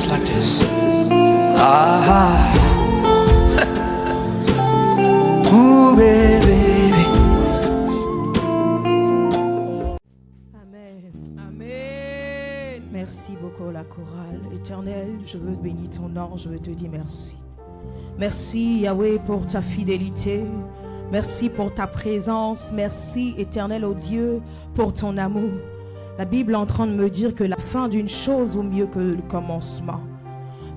hands like this. Ah. Ooh, baby. Amen. Amen. Merci beaucoup la chorale. Éternel, je veux bénir ton nom, je veux te dire merci. Merci Yahweh pour ta fidélité. Merci pour ta présence. Merci éternel oh Dieu pour ton amour. La Bible est en train de me dire que la fin d'une chose vaut mieux que le commencement.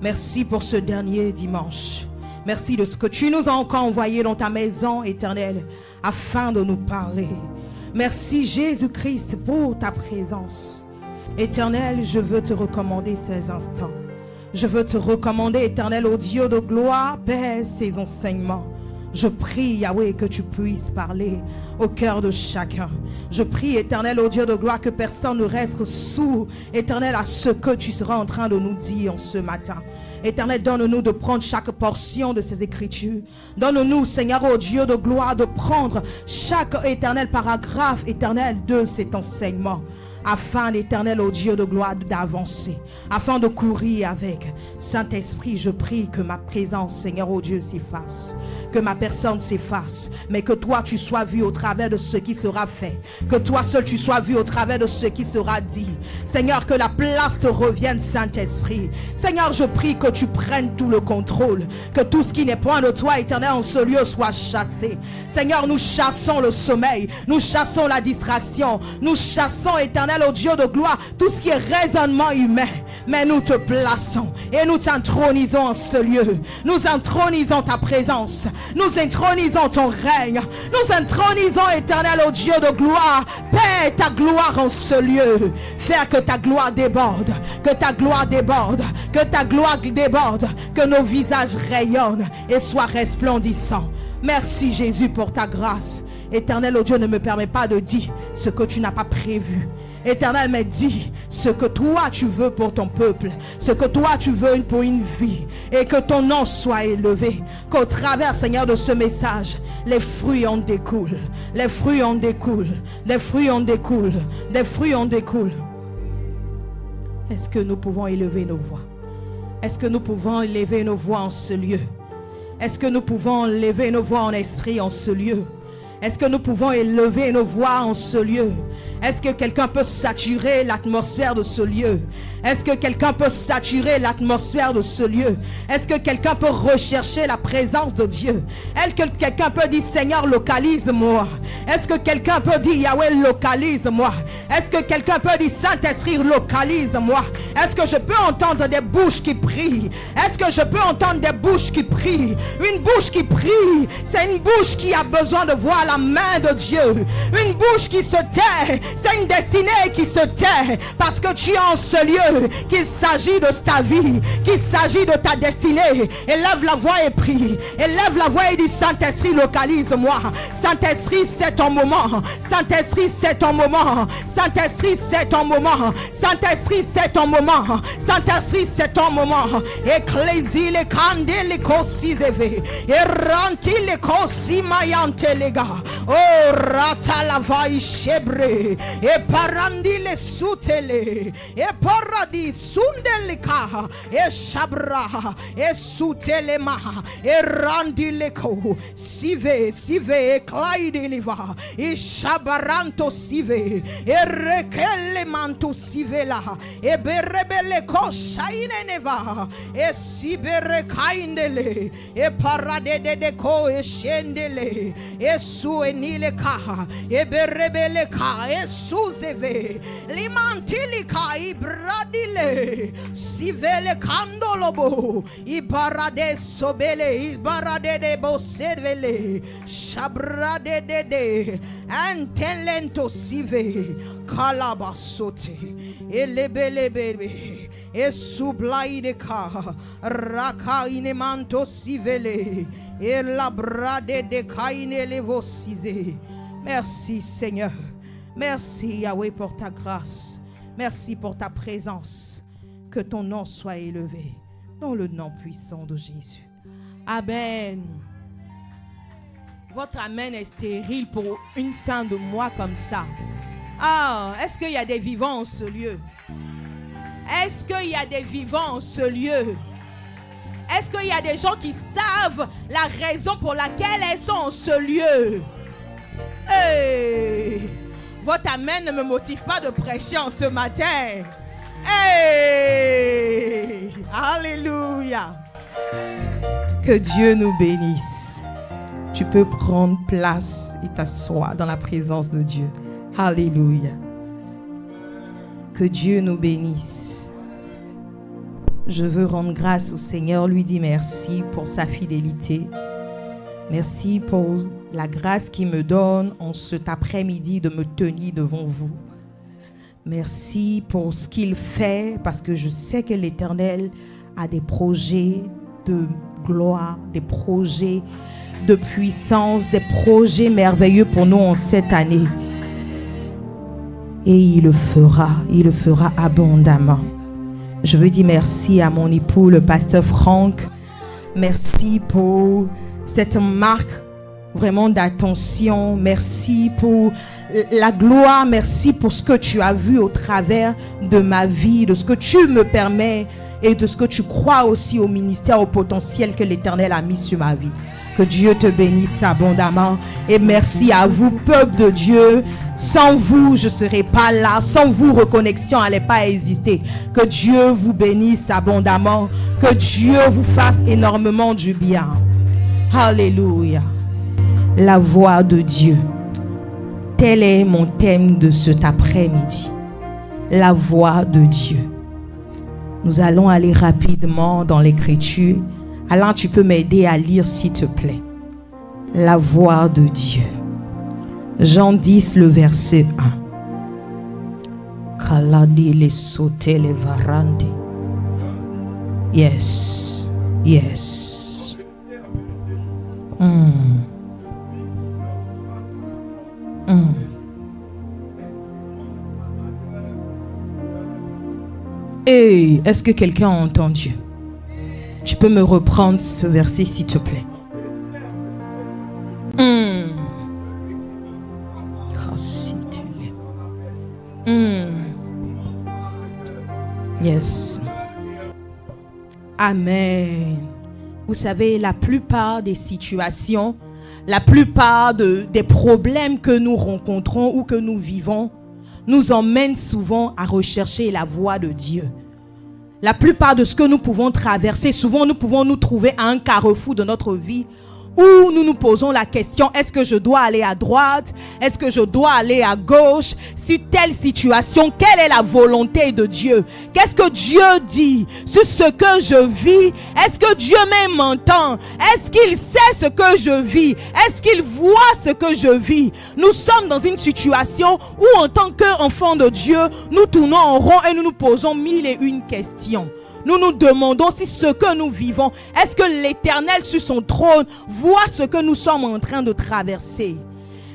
Merci pour ce dernier dimanche. Merci de ce que tu nous as encore envoyé dans ta maison éternelle afin de nous parler. Merci Jésus-Christ pour ta présence. Éternel, je veux te recommander ces instants. Je veux te recommander, éternel, au Dieu de gloire, Père, ces enseignements. Je prie, Yahweh, que tu puisses parler au cœur de chacun. Je prie, éternel, au Dieu de gloire, que personne ne reste sourd, éternel, à ce que tu seras en train de nous dire en ce matin. Éternel, donne-nous de prendre chaque portion de ces écritures. Donne-nous, Seigneur, au Dieu de gloire, de prendre chaque éternel paragraphe, éternel, de cet enseignement. Afin, l'éternel, au Dieu de gloire, d'avancer, afin de courir avec. Saint-Esprit, je prie que ma présence, Seigneur, au Dieu, s'efface, que ma personne s'efface, mais que toi, tu sois vu au travers de ce qui sera fait, que toi seul, tu sois vu au travers de ce qui sera dit. Seigneur, que la place te revienne, Saint-Esprit. Seigneur, je prie que tu prennes tout le contrôle, que tout ce qui n'est point de toi, éternel, en ce lieu soit chassé. Seigneur, nous chassons le sommeil, nous chassons la distraction, nous chassons, éternel, au Dieu de gloire, tout ce qui est raisonnement humain, mais nous te plaçons et nous t'intronisons en ce lieu. Nous intronisons ta présence, nous intronisons ton règne, nous intronisons, éternel, au Dieu de gloire. Paix ta gloire en ce lieu. Faire que ta gloire déborde, que ta gloire déborde, que ta gloire déborde, que nos visages rayonnent et soient resplendissants. Merci Jésus pour ta grâce. Éternel, oh Dieu, ne me permets pas de dire ce que tu n'as pas prévu. Éternel, mais dis ce que toi tu veux pour ton peuple, ce que toi tu veux pour une vie, et que ton nom soit élevé, qu'au travers, Seigneur, de ce message, les fruits en découlent, les fruits en découlent, les fruits en découlent, les fruits en découlent. Est-ce que nous pouvons élever nos voix? Est-ce que nous pouvons élever nos voix en ce lieu? Est-ce que nous pouvons élever nos voix en esprit en ce lieu? Est-ce que nous pouvons élever nos voix en ce lieu? Est-ce que quelqu'un peut saturer l'atmosphère de ce lieu? Est-ce que quelqu'un peut saturer l'atmosphère de ce lieu? Est-ce que quelqu'un peut rechercher la présence de Dieu? Est-ce que quelqu'un peut dire Seigneur, localise-moi? Est-ce que quelqu'un peut dire Yahweh, localise-moi? Est-ce que quelqu'un peut dire Saint-Esprit, localise-moi? Est-ce que je peux entendre des bouches qui prient? Est-ce que je peux entendre des bouches qui prient? Une bouche qui prie, c'est une bouche qui a besoin de voir la main de Dieu. Une bouche qui se tait, c'est une destinée qui se tait, parce que tu es en ce lieu, qu'il s'agit de ta vie, qu'il s'agit de ta destinée. Élève la voix et prie. Élève la voix et dis Saint-Esprit, localise-moi. Saint-Esprit, c'est ton moment. Saint-Esprit, c'est ton moment. Saint-Esprit, c'est ton moment. Saint-Esprit, c'est ton moment. Saint-Esprit, c'est ton moment. Ecclésie les candés les cosizeve. Et ranti les cosimayante les gars. Oh, rata la vai chebre. Et parandi les soutele. Et paradis sundele ka. Et chabra. Et soutele ma. Et randi les ko. Sive, sive, et claide liva. Et chabaranto sive. Et rekele manto sive la. Et berebele ko shaine neva. Et sibere kaindele. Et parade de ko e shendele. Et su enile ka. Et berebele ka. Et suzeve. Limantili ka ibradile. Sivele kandolobo. Ibarade sobele. Ibarade de bosevele. Shabrade de. Antelento sive. Kalabasote. Elebelebebe. E sublaide ka. Raka inemanto sivele. E labrade de kaine levosize. Merci Seigneur. Merci Yahweh pour ta grâce. Merci pour ta présence. Que ton nom soit élevé dans le nom puissant de Jésus. Amen. Votre amen est stérile pour une fin de mois comme ça. Ah, est-ce qu'il y a des vivants en ce lieu? Est-ce qu'il y a des vivants en ce lieu? Est-ce qu'il y a des gens qui savent la raison pour laquelle elles sont en ce lieu? Hey! Votre amen ne me motive pas de prêcher en ce matin. Hey! Alléluia! Que Dieu nous bénisse. Tu peux prendre place et t'asseoir dans la présence de Dieu. Alléluia. Que Dieu nous bénisse. Je veux rendre grâce au Seigneur, lui dire merci pour sa fidélité. Merci pour la grâce qu'il me donne en cet après-midi de me tenir devant vous. Merci pour ce qu'il fait, parce que je sais que l'Éternel a des projets de gloire, des projets de puissance, des projets merveilleux pour nous en cette année. Et il le fera abondamment. Je veux dire merci à mon époux, le pasteur Franck. Merci pour cette marque vraiment d'attention. Merci pour la gloire. Merci pour ce que tu as vu au travers de ma vie, de ce que tu me permets et de ce que tu crois aussi au ministère, au potentiel que l'Éternel a mis sur ma vie. Que Dieu te bénisse abondamment. Et merci à vous, peuple de Dieu. Sans vous, je ne serais pas là. Sans vous, Reconnexion n'allait pas exister. Que Dieu vous bénisse abondamment. Que Dieu vous fasse énormément du bien. Alléluia. La voix de Dieu. Tel est mon thème de cet après-midi. La voix de Dieu. Nous allons aller rapidement dans l'écriture. Alain, tu peux m'aider à lire, s'il te plaît. La voix de Dieu. Jean 10, le verset 1. Kaladi les sauter les varante. Yes. Yes. Hey, est-ce que quelqu'un a entendu? Tu peux me reprendre ce verset, s'il te plaît. Yes. Amen. Vous savez, la plupart des situations, la plupart des problèmes que nous rencontrons ou que nous vivons nous emmènent souvent à rechercher la voix de Dieu. La plupart de ce que nous pouvons traverser, souvent nous pouvons nous trouver à un carrefour de notre vie où nous nous posons la question, est-ce que je dois aller à droite? Est-ce que je dois aller à gauche? Sur telle situation, quelle est la volonté de Dieu? Qu'est-ce que Dieu dit sur ce que je vis? Est-ce que Dieu même m'entend? Est-ce qu'il sait ce que je vis? Est-ce qu'il voit ce que je vis? Nous sommes dans une situation où en tant qu'enfants de Dieu, nous tournons en rond et nous nous posons 1001 questions. Nous nous demandons si ce que nous vivons, est-ce que l'Éternel sur son trône voit ce que nous sommes en train de traverser?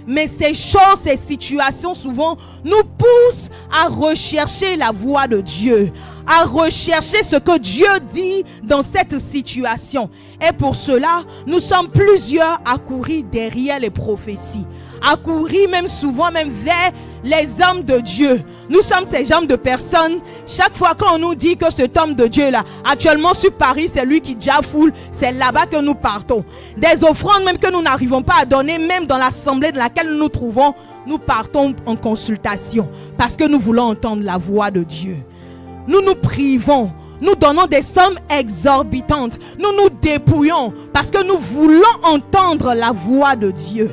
Mais ces choses, ces situations souvent nous poussent à rechercher la voix de Dieu, à rechercher ce que Dieu dit dans cette situation. Et pour cela, nous sommes plusieurs à courir derrière les prophéties, à courir même souvent même vers les hommes de Dieu. Nous sommes ces genres de personnes, chaque fois qu'on nous dit que cet homme de Dieu là, actuellement sur Paris, c'est lui qui jafoule, c'est là-bas que nous partons. Des offrandes même que nous n'arrivons pas à donner, même dans l'assemblée dans laquelle nous nous trouvons, nous partons en consultation parce que nous voulons entendre la voix de Dieu. Nous nous privons, nous donnons des sommes exorbitantes, nous nous dépouillons parce que nous voulons entendre la voix de Dieu.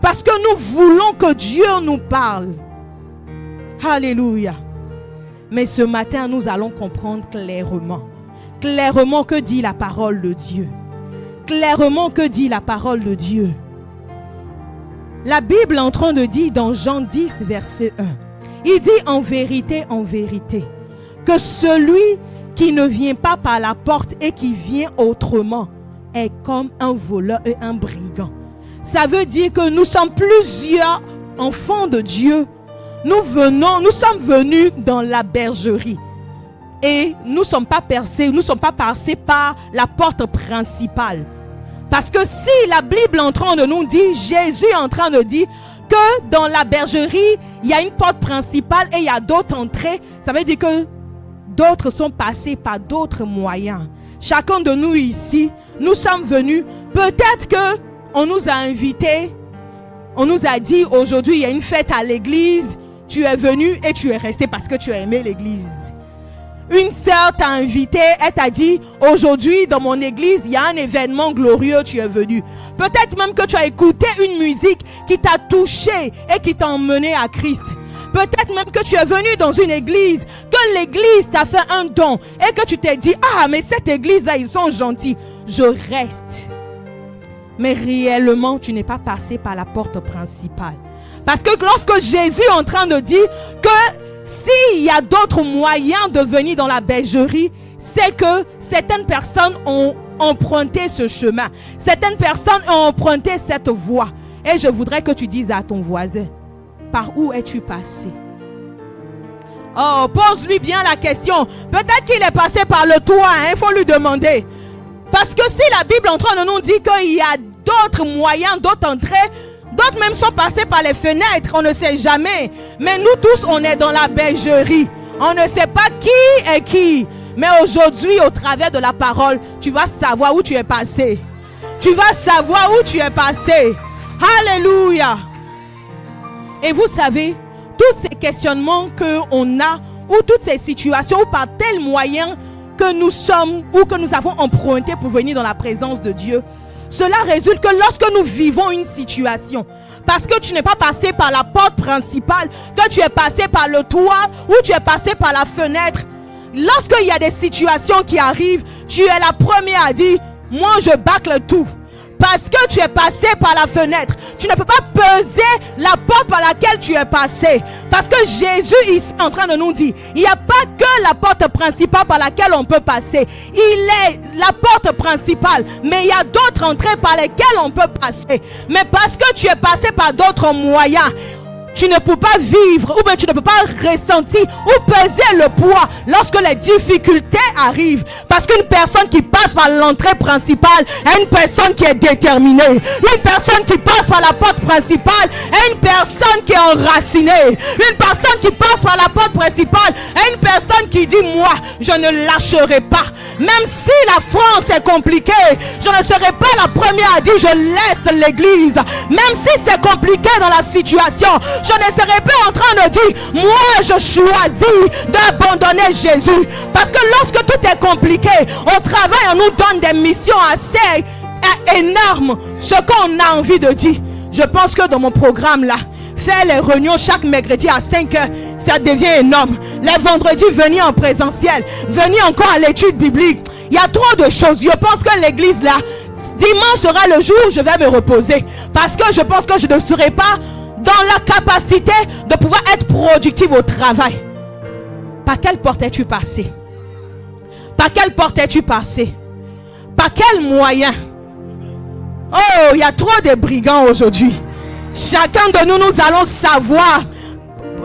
Parce que nous voulons que Dieu nous parle. Alléluia. Mais ce matin, nous allons comprendre clairement. Clairement que dit la parole de Dieu. Clairement que dit la parole de Dieu. La Bible est en train de dire dans Jean 10, verset 1. Il dit en vérité, que celui qui ne vient pas par la porte et qui vient autrement est comme un voleur et un brigand. Ça veut dire que nous sommes plusieurs enfants de Dieu. Nous sommes venus dans la bergerie. Et nous ne sommes pas passés par la porte principale. Parce que si la Bible est en train de nous dire, Jésus est en train de dire que dans la bergerie, il y a une porte principale et il y a d'autres entrées, ça veut dire que d'autres sont passés par d'autres moyens. Chacun de nous ici, nous sommes venus. Peut-être que on nous a invités. On nous a dit aujourd'hui, il y a une fête à l'église. Tu es venu et tu es resté parce que tu as aimé l'église. Une sœur t'a invité, elle t'a dit, aujourd'hui dans mon église, il y a un événement glorieux, tu es venu. Peut-être même que tu as écouté une musique qui t'a touché et qui t'a emmené à Christ. Peut-être même que tu es venu dans une église, que l'église t'a fait un don et que tu t'es dit, ah mais cette église-là, ils sont gentils, je reste. Mais réellement, tu n'es pas passé par la porte principale. Parce que lorsque Jésus est en train de dire que s'il y a d'autres moyens de venir dans la bergerie, c'est que certaines personnes ont emprunté ce chemin. Certaines personnes ont emprunté cette voie. Et je voudrais que tu dises à ton voisin, par où es-tu passé? Oh, pose-lui bien la question. Peut-être qu'il est passé par le toit, il faut lui demander. Parce que si la Bible est en train de nous dire qu'il y a d'autres moyens, d'autres entrées, d'autres même sont passés par les fenêtres, on ne sait jamais. Mais nous tous, on est dans la bergerie. On ne sait pas qui est qui. Mais aujourd'hui, au travers de la parole, tu vas savoir où tu es passé. Tu vas savoir où tu es passé. Alléluia. Et vous savez, tous ces questionnements qu'on a, ou toutes ces situations, ou par tel moyen que nous sommes, ou que nous avons emprunté pour venir dans la présence de Dieu, cela résulte que lorsque nous vivons une situation, parce que tu n'es pas passé par la porte principale, que tu es passé par le toit, ou tu es passé par la fenêtre, lorsqu'il y a des situations qui arrivent, tu es la première à dire, moi je bâcle tout. Parce que tu es passé par la fenêtre, tu ne peux pas peser la porte par laquelle tu es passé. Parce que Jésus ici est en train de nous dire, il n'y a pas que la porte principale par laquelle on peut passer. Il est la porte principale, mais il y a d'autres entrées par lesquelles on peut passer. Mais parce que tu es passé par d'autres moyens, tu ne peux pas vivre ou bien tu ne peux pas ressentir ou peser le poids lorsque les difficultés arrivent. Parce qu'une personne qui passe par l'entrée principale est une personne qui est déterminée. Une personne qui passe par la porte principale est une personne qui est enracinée. Une personne qui passe par la porte principale est une personne qui dit, moi, je ne lâcherai pas. Même si la France est compliquée, je ne serai pas la première à dire, je laisse l'église. Même si c'est compliqué dans la situation, je ne serai pas en train de dire, moi je choisis d'abandonner Jésus. Parce que lorsque tout est compliqué, au travail on nous donne des missions assez énormes. Ce qu'on a envie de dire, je pense que dans mon programme là, faire les réunions chaque mercredi à 5 heures, ça devient énorme. Les vendredis, venir en présentiel, venir encore à l'étude biblique. Il y a trop de choses. Je pense que l'église là, dimanche sera le jour où je vais me reposer. Parce que je pense que je ne serai pas dans la capacité de pouvoir être productive au travail. Par quelle porte es-tu passé? Par quelle porte es-tu passé? Par quel moyen? Oh, il y a trop de brigands aujourd'hui. Chacun de nous, nous allons savoir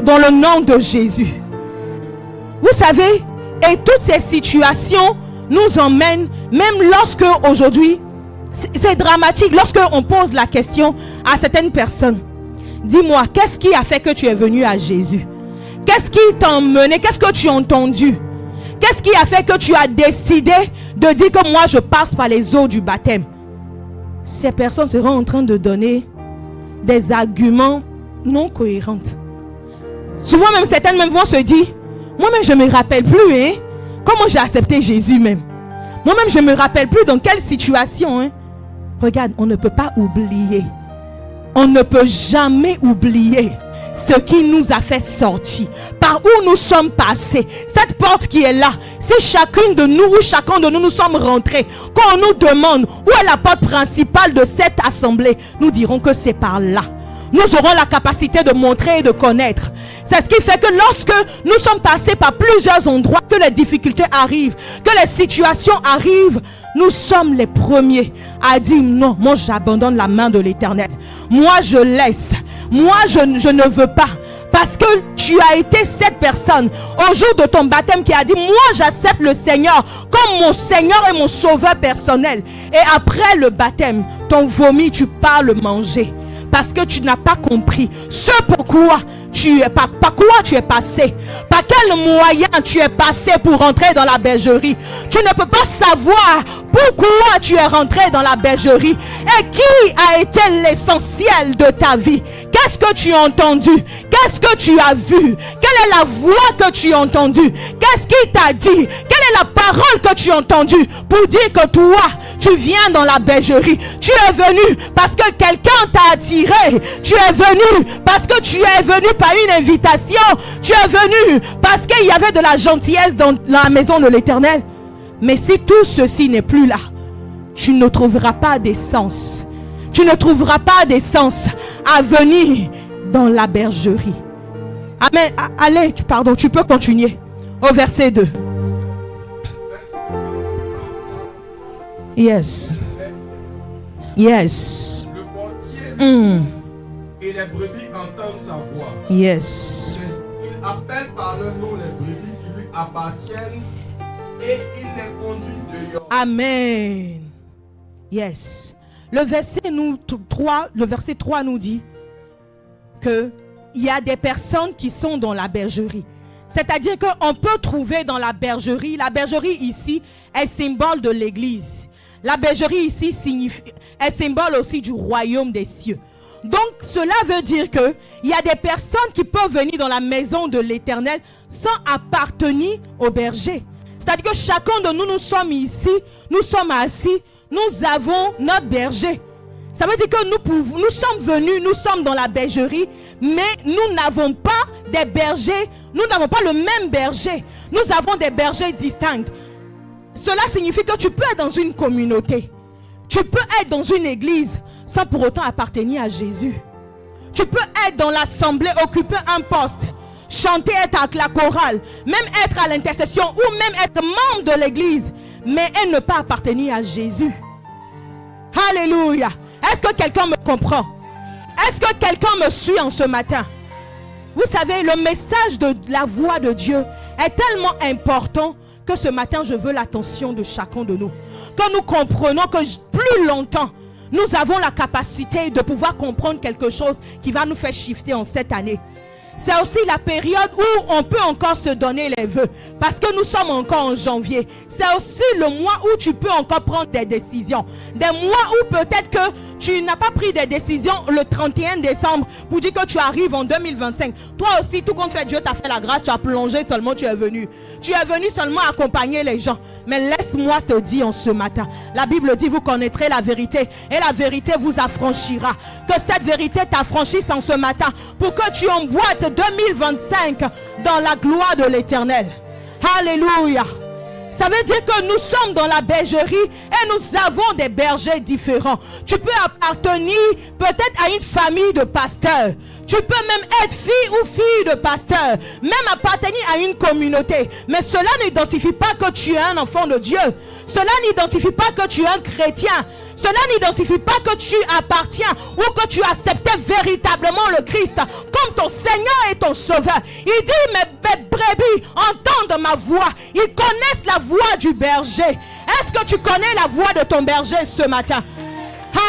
dans le nom de Jésus. Vous savez, et toutes ces situations nous emmènent, même lorsque aujourd'hui, c'est dramatique, lorsque on pose la question à certaines personnes. Dis-moi, qu'est-ce qui a fait que tu es venu à Jésus? Qu'est-ce qui t'a emmené? Qu'est-ce que tu as entendu? Qu'est-ce qui a fait que tu as décidé de dire que moi je passe par les eaux du baptême? Ces personnes seront en train de donner des arguments non cohérents. Souvent même certaines même vont se dire, moi-même je ne me rappelle plus comment j'ai accepté Jésus même. Moi-même je ne me rappelle plus dans quelle situation. Regarde, on ne peut pas oublier. On ne peut jamais oublier ce qui nous a fait sortir, par où nous sommes passés, cette porte qui est là. Si chacune de nous ou chacun de nous, nous sommes rentrés, quand on nous demande où est la porte principale de cette assemblée, nous dirons que c'est par là. Nous aurons la capacité de montrer et de connaître. C'est ce qui fait que lorsque nous sommes passés par plusieurs endroits, que les difficultés arrivent, que les situations arrivent, nous sommes les premiers à dire non, moi j'abandonne la main de l'Éternel. Moi je laisse. Moi je ne veux pas. Parce que tu as été cette personne au jour de ton baptême qui a dit, moi j'accepte le Seigneur comme mon Seigneur et mon sauveur personnel. Et après le baptême, ton vomi, tu pars le manger. Parce que tu n'as pas compris ce pourquoi tu es par quoi tu es passé, par quel moyen tu es passé pour rentrer dans la bergerie. Tu ne peux pas savoir pourquoi tu es rentré dans la bergerie et qui a été l'essentiel de ta vie. Qu'est-ce que tu as entendu? Qu'est-ce que tu as vu? Quelle est la voix que tu as entendue? Qu'est-ce qui t'a dit? Quelle est la parole que tu as entendue pour dire que toi, tu viens dans la bergerie? Tu es venu parce que quelqu'un t'a attiré. Tu es venu parce que tu es venu par une invitation. Tu es venu parce qu'il y avait de la gentillesse dans la maison de l'Éternel. Mais si tout ceci n'est plus là, tu ne trouveras pas d'essence. Tu ne trouveras pas d'essence à venir dans la bergerie. Amen. Allez, tu peux continuer au verset 2. Yes. Yes. Le portier et les brebis entendent sa voix. Yes. Il appelle par leur nom les brebis qui lui appartiennent et il les conduit dehors. Amen. Yes. Le verset 3 nous dit que il y a des personnes qui sont dans la bergerie. C'est-à-dire qu'on peut trouver dans la bergerie ici est symbole de l'église. La bergerie ici est symbole aussi du royaume des cieux. Donc cela veut dire que il y a des personnes qui peuvent venir dans la maison de l'Éternel sans appartenir au berger. C'est-à-dire que chacun de nous, nous sommes ici, nous sommes assis, nous avons notre berger. Ça veut dire que nous sommes venus, nous sommes dans la bergerie, mais nous n'avons pas des bergers, nous n'avons pas le même berger. Nous avons des bergers distincts. Cela signifie que tu peux être dans une communauté, tu peux être dans une église sans pour autant appartenir à Jésus. Tu peux être dans l'assemblée, occuper un poste, chanter, être avec la chorale, même être à l'intercession ou même être membre de l'église, mais elle ne pas appartenir à Jésus. Alléluia. Est-ce que quelqu'un me comprend? Est-ce que quelqu'un me suit en ce matin? Vous savez, le message de la voix de Dieu est tellement important que ce matin, je veux l'attention de chacun de nous. Que nous comprenons que plus longtemps, nous avons la capacité de pouvoir comprendre quelque chose qui va nous faire shifter en cette année. C'est aussi la période où on peut encore se donner les vœux. Parce que nous sommes encore en janvier. C'est aussi le mois où tu peux encore prendre des décisions. Des mois où peut-être que tu n'as pas pris des décisions le 31 décembre pour dire que tu arrives en 2025. Toi aussi, tout compte fait, Dieu t'a fait la grâce, tu as plongé seulement, tu es venu. Tu es venu seulement accompagner les gens. Mais laisse-moi te dire en ce matin, la Bible dit, vous connaîtrez la vérité et la vérité vous affranchira. Que cette vérité t'affranchisse en ce matin pour que tu emboîtes 2025 dans la gloire de l'Éternel. Alléluia. Ça veut dire que nous sommes dans la bergerie et nous avons des bergers différents. Tu peux appartenir peut-être à une famille de pasteurs. Tu peux même être fille ou fille de pasteur, même appartenir à une communauté. Mais cela n'identifie pas que tu es un enfant de Dieu. Cela n'identifie pas que tu es un chrétien. Cela n'identifie pas que tu appartiens ou que tu acceptais véritablement le Christ comme ton Seigneur et ton Sauveur. Il dit, mes brebis entendent ma voix. Ils connaissent la voix du berger. Est-ce que tu connais la voix de ton berger ce matin?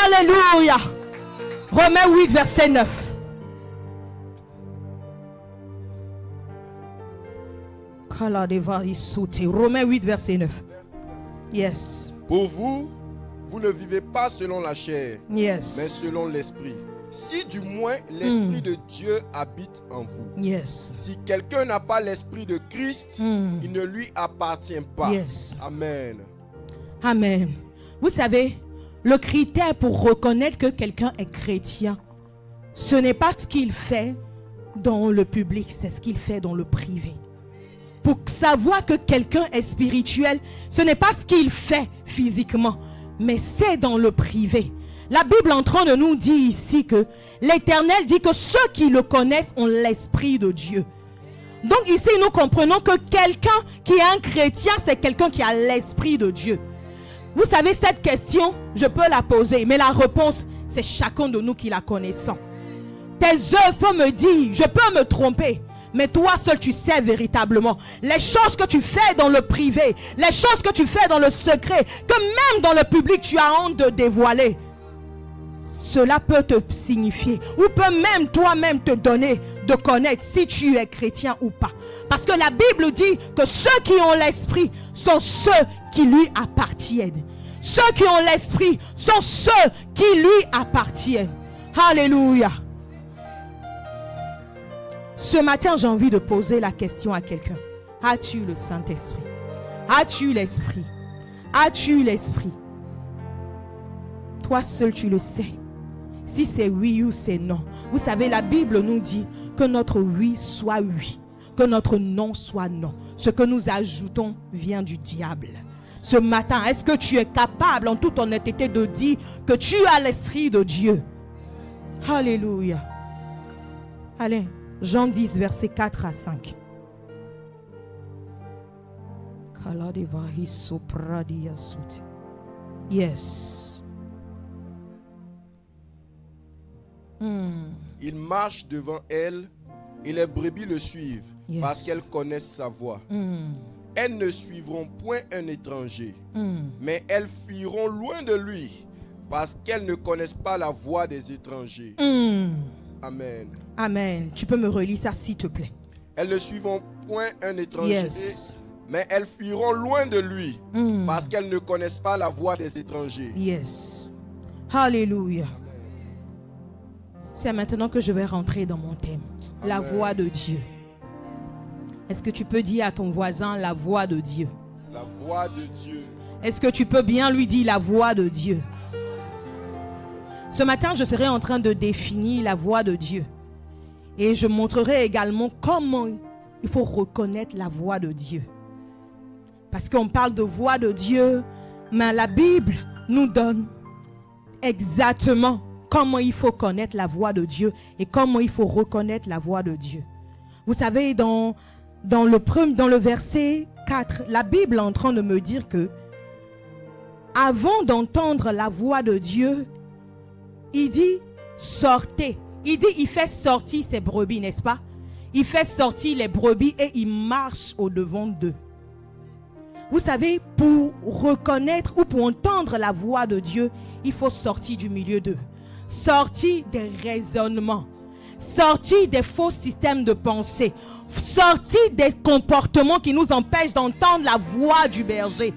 Alléluia. Romains 8, verset 9. Romains 8, verset 9. Yes. Pour vous, vous ne vivez pas selon la chair, Yes. mais selon l'esprit. Si du moins l'esprit de Dieu habite en vous. Yes. Si quelqu'un n'a pas l'esprit de Christ, il ne lui appartient pas. Yes. Amen. Amen. Vous savez, le critère pour reconnaître que quelqu'un est chrétien, ce n'est pas ce qu'il fait dans le public, c'est ce qu'il fait dans le privé. Pour savoir que quelqu'un est spirituel, ce n'est pas ce qu'il fait physiquement, mais c'est dans le privé. La Bible est en train de nous dire ici que l'Éternel dit que ceux qui le connaissent ont l'Esprit de Dieu. Donc ici, nous comprenons que quelqu'un qui est un chrétien, c'est quelqu'un qui a l'Esprit de Dieu. Vous savez, cette question, je peux la poser, mais la réponse, c'est chacun de nous qui la connaissons. Tes œuvres peuvent me dire, je peux me tromper, Mais toi seul tu sais véritablement. Les choses que tu fais dans le privé, les choses que tu fais dans le secret, que même dans le public tu as honte de dévoiler. Cela peut te signifier, ou peut même toi-même te donner de connaître si tu es chrétien ou pas. Parce que la Bible dit que ceux qui ont l'esprit sont ceux qui lui appartiennent. Ceux qui ont l'esprit sont ceux qui lui appartiennent. Alléluia. Ce matin, j'ai envie de poser la question à quelqu'un. As-tu le Saint-Esprit? As-tu l'Esprit? As-tu l'Esprit? Toi seul, tu le sais. Si c'est oui ou c'est non. Vous savez, la Bible nous dit que notre oui soit oui, que notre non soit non. Ce que nous ajoutons vient du diable. Ce matin, est-ce que tu es capable en toute honnêteté de dire que tu as l'Esprit de Dieu? Alléluia. Allez, Jean 10, versets 4 à 5. Yes. Il marche devant elle et les brebis le suivent, Yes. parce qu'elles connaissent sa voix. Elles ne suivront point un étranger, mais elles fuiront loin de lui, parce qu'elles ne connaissent pas la voix des étrangers. Amen. Amen. Tu peux me relire ça s'il te plaît. Elles ne suivront point un étranger, Yes. mais elles fuiront loin de lui, parce qu'elles ne connaissent pas la voix des étrangers. Yes. Alléluia. C'est maintenant que je vais rentrer dans mon thème. La Amen. voix de Dieu. Est-ce que tu peux dire à ton voisin la voix de Dieu? La voix de Dieu. Est-ce que tu peux bien lui dire la voix de Dieu? Ce matin, je serai en train de définir la voix de Dieu. Et je montrerai également comment il faut reconnaître la voix de Dieu. Parce qu'on parle de voix de Dieu, mais la Bible nous donne exactement comment il faut connaître la voix de Dieu et comment il faut reconnaître la voix de Dieu. Vous savez, dans le verset 4, la Bible est en train de me dire que avant d'entendre la voix de Dieu, il dit sortez. Il dit il fait sortir ses brebis, n'est-ce pas? Il fait sortir les brebis et il marche au devant d'eux. Vous savez, pour reconnaître ou pour entendre la voix de Dieu, il faut sortir du milieu d'eux. Sortir des raisonnements. Sortir des faux systèmes de pensée. Sortir des comportements qui nous empêchent d'entendre la voix du berger.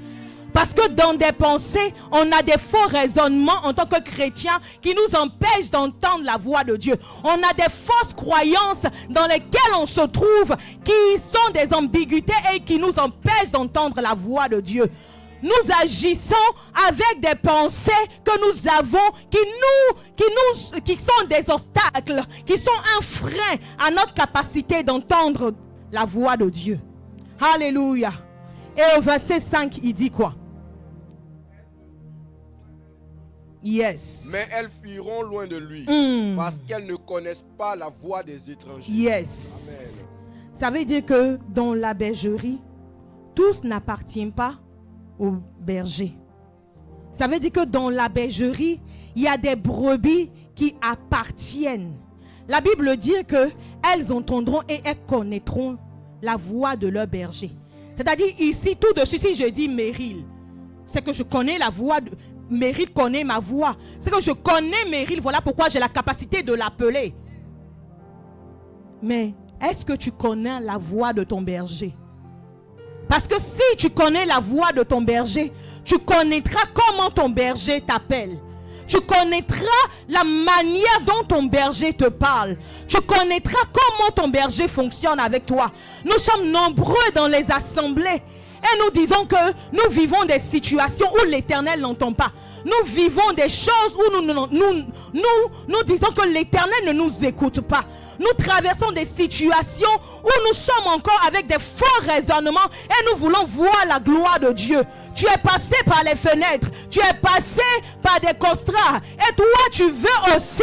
Parce que dans des pensées, on a des faux raisonnements en tant que chrétiens qui nous empêchent d'entendre la voix de Dieu. On a des fausses croyances dans lesquelles on se trouve qui sont des ambiguïtés et qui nous empêchent d'entendre la voix de Dieu. Nous agissons avec des pensées que nous avons qui sont des obstacles, qui sont un frein à notre capacité d'entendre la voix de Dieu. Alléluia. Et au verset 5, il dit quoi? Yes. Mais elles fuiront loin de lui, parce qu'elles ne connaissent pas la voix des étrangers. Yes. Amen. Ça veut dire que dans la bergerie, tous n'appartiennent pas au berger. Ça veut dire que dans la bergerie, il y a des brebis qui appartiennent. La Bible dit que elles entendront et elles connaîtront la voix de leur berger. C'est-à-dire ici, tout de suite, si je dis Meryl, c'est que je connais la voix de... Meryl connaît ma voix. C'est que je connais Meryl, voilà pourquoi j'ai la capacité de l'appeler. Mais est-ce que tu connais la voix de ton berger? Parce que si tu connais la voix de ton berger, tu connaîtras comment ton berger t'appelle. Tu connaîtras la manière dont ton berger te parle. Tu connaîtras comment ton berger fonctionne avec toi. Nous sommes nombreux dans les assemblées. Et nous disons que nous vivons des situations où l'Éternel n'entend pas. Nous vivons des choses où nous disons que l'Éternel ne nous écoute pas. Nous traversons des situations où nous sommes encore avec des faux raisonnements et nous voulons voir la gloire de Dieu. Tu es passé par les fenêtres, tu es passé par des contrats et toi tu veux aussi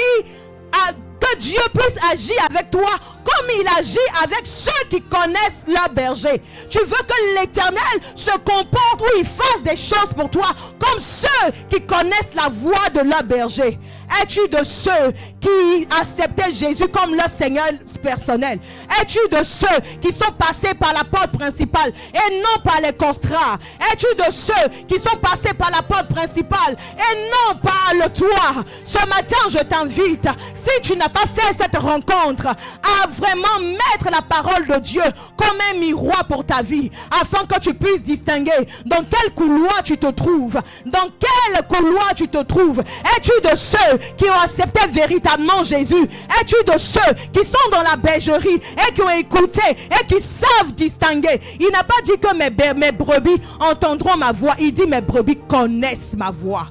que Dieu Dieu puisse agir avec toi comme il agit avec ceux qui connaissent leur berger. Tu veux que l'Éternel se comporte ou il fasse des choses pour toi comme ceux qui connaissent la voix de leur berger. Es-tu de ceux qui acceptaient Jésus comme leur Seigneur personnel? Es-tu de ceux qui sont passés par la porte principale et non par les costrats? Es-tu de ceux qui sont passés par la porte principale et non par le toit? Ce matin, je t'invite, si tu n'as pas fait cette rencontre, à vraiment mettre la parole de Dieu comme un miroir pour ta vie, afin que tu puisses distinguer dans quel couloir tu te trouves. Dans quel couloir tu te trouves? Es-tu de ceux qui ont accepté véritablement Jésus? Es-tu de ceux qui sont dans la bergerie et qui ont écouté et qui savent distinguer? Il n'a pas dit que mes brebis entendront ma voix. Il dit mes brebis connaissent ma voix.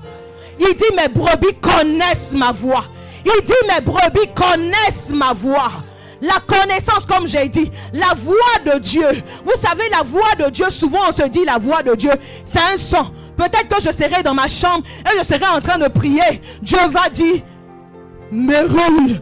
Il dit mes brebis connaissent ma voix. Il dit mes brebis connaissent ma voix. La connaissance, comme j'ai dit, la voix de Dieu. Vous savez, la voix de Dieu, souvent on se dit la voix de Dieu, c'est un son. Peut-être que je serai dans ma chambre et je serai en train de prier. Dieu va dire, Merul,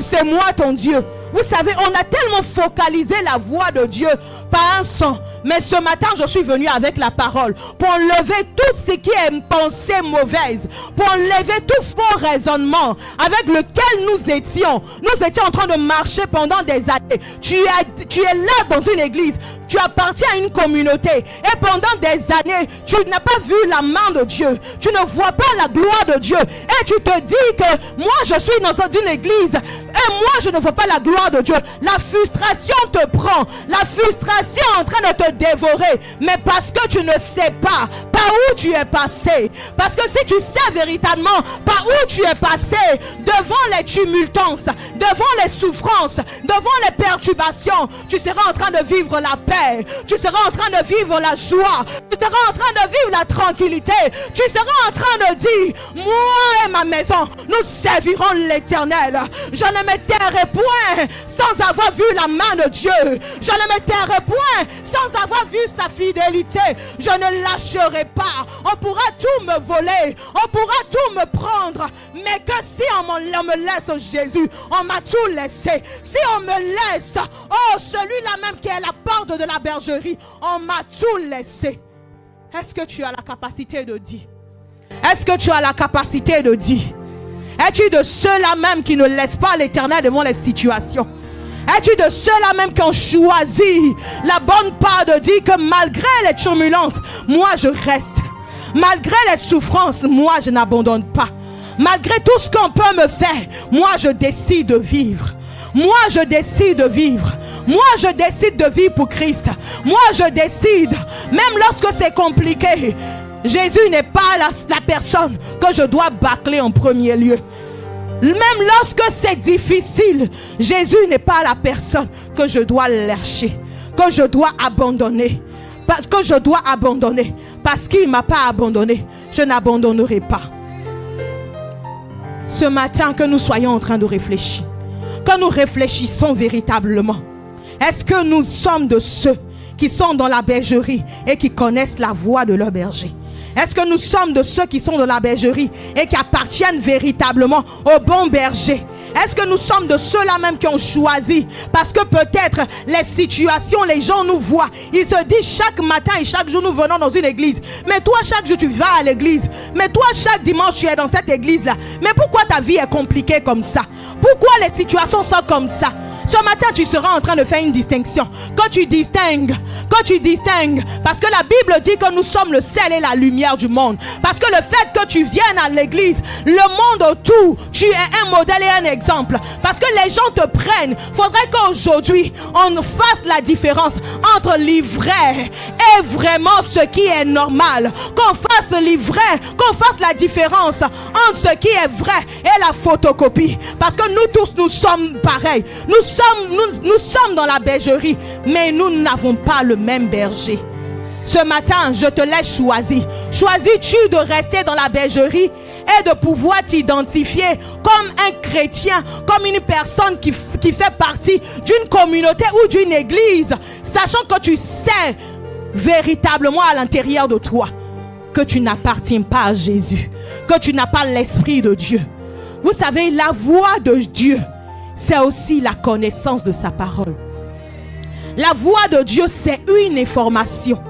c'est moi ton Dieu. Vous savez, on a tellement focalisé la voix de Dieu par un son. Mais ce matin, je suis venu avec la parole pour enlever tout ce qui est une pensée mauvaise, pour enlever tout faux raisonnement avec lequel nous étions. Nous étions en train de marcher pendant des années. Tu es là dans une église, tu appartiens à une communauté et pendant des années, tu n'as pas vu la main de Dieu. Tu ne vois pas la gloire de Dieu et tu te dis que moi, je suis dans une église et moi, je ne vois pas la gloire de Dieu. La frustration te prend, la frustration est en train de te dévorer, mais parce que tu ne sais pas par où tu es passé, parce que si tu sais véritablement par où tu es passé, devant les tumultances, devant les souffrances, devant les perturbations, tu seras en train de vivre la paix, tu seras en train de vivre la joie, tu seras en train de vivre la tranquillité, tu seras en train de dire, moi et ma maison, nous servirons l'Éternel. Je ne me tairai point sans avoir vu la main de Dieu. Je ne me tairai point sans avoir vu sa fidélité. Je ne lâcherai pas. On pourra tout me voler, on pourra tout me prendre, mais que si on me laisse Jésus, on m'a tout laissé. Si on me laisse, oh, celui-là même qui est à la porte de la bergerie, on m'a tout laissé. Est-ce que tu as la capacité de dire? Est-ce que tu as la capacité de dire? Es-tu de ceux-là même qui ne laissent pas l'Éternel devant les situations? Es-tu de ceux-là même qui ont choisi la bonne part de dire que malgré les turbulences, moi je reste. Malgré les souffrances, moi je n'abandonne pas. Malgré tout ce qu'on peut me faire, moi je décide de vivre. Moi je décide de vivre. Moi je décide de vivre pour Christ. Moi je décide, même lorsque c'est compliqué, Jésus n'est pas la personne que je dois bâcler en premier lieu. Même lorsque c'est difficile, Jésus n'est pas la personne que je dois lâcher, que je dois abandonner. Parce que je dois abandonner. Parce qu'il ne m'a pas abandonné, je n'abandonnerai pas. Ce matin, que nous soyons en train de réfléchir, que nous réfléchissons véritablement. Est-ce que nous sommes de ceux qui sont dans la bergerie et qui connaissent la voix de leur berger? Est-ce que nous sommes de ceux qui sont dans la bergerie et qui appartiennent véritablement au bon berger? Est-ce que nous sommes de ceux-là même qui ont choisi? Parce que peut-être les situations, les gens nous voient. Ils se disent chaque matin et chaque jour nous venons dans une église. Mais toi chaque jour tu vas à l'église. Mais toi chaque dimanche tu es dans cette église-là. Mais pourquoi ta vie est compliquée comme ça? Pourquoi les situations sont comme ça? Ce matin, tu seras en train de faire une distinction. Quand tu distingues, parce que la Bible dit que nous sommes le sel et la lumière du monde. Parce que le fait que tu viennes à l'église, le monde autour, tu es un modèle et un exemple. Parce que les gens te prennent. Faudrait qu'aujourd'hui, on fasse la différence entre l'ivraie et vraiment ce qui est normal. Qu'on fasse l'ivraie, qu'on fasse la différence entre ce qui est vrai et la photocopie. Parce que nous tous, nous sommes pareils. Nous sommes dans la bergerie, mais nous n'avons pas le même berger. Ce matin, je te laisse choisir. Choisis-tu de rester dans la bergerie et de pouvoir t'identifier comme un chrétien, comme une personne qui fait partie d'une communauté ou d'une église, sachant que tu sais véritablement à l'intérieur de toi que tu n'appartiens pas à Jésus, que tu n'as pas l'Esprit de Dieu. Vous savez, la voix de Dieu c'est aussi la connaissance de sa parole. La voix de Dieu, c'est une information.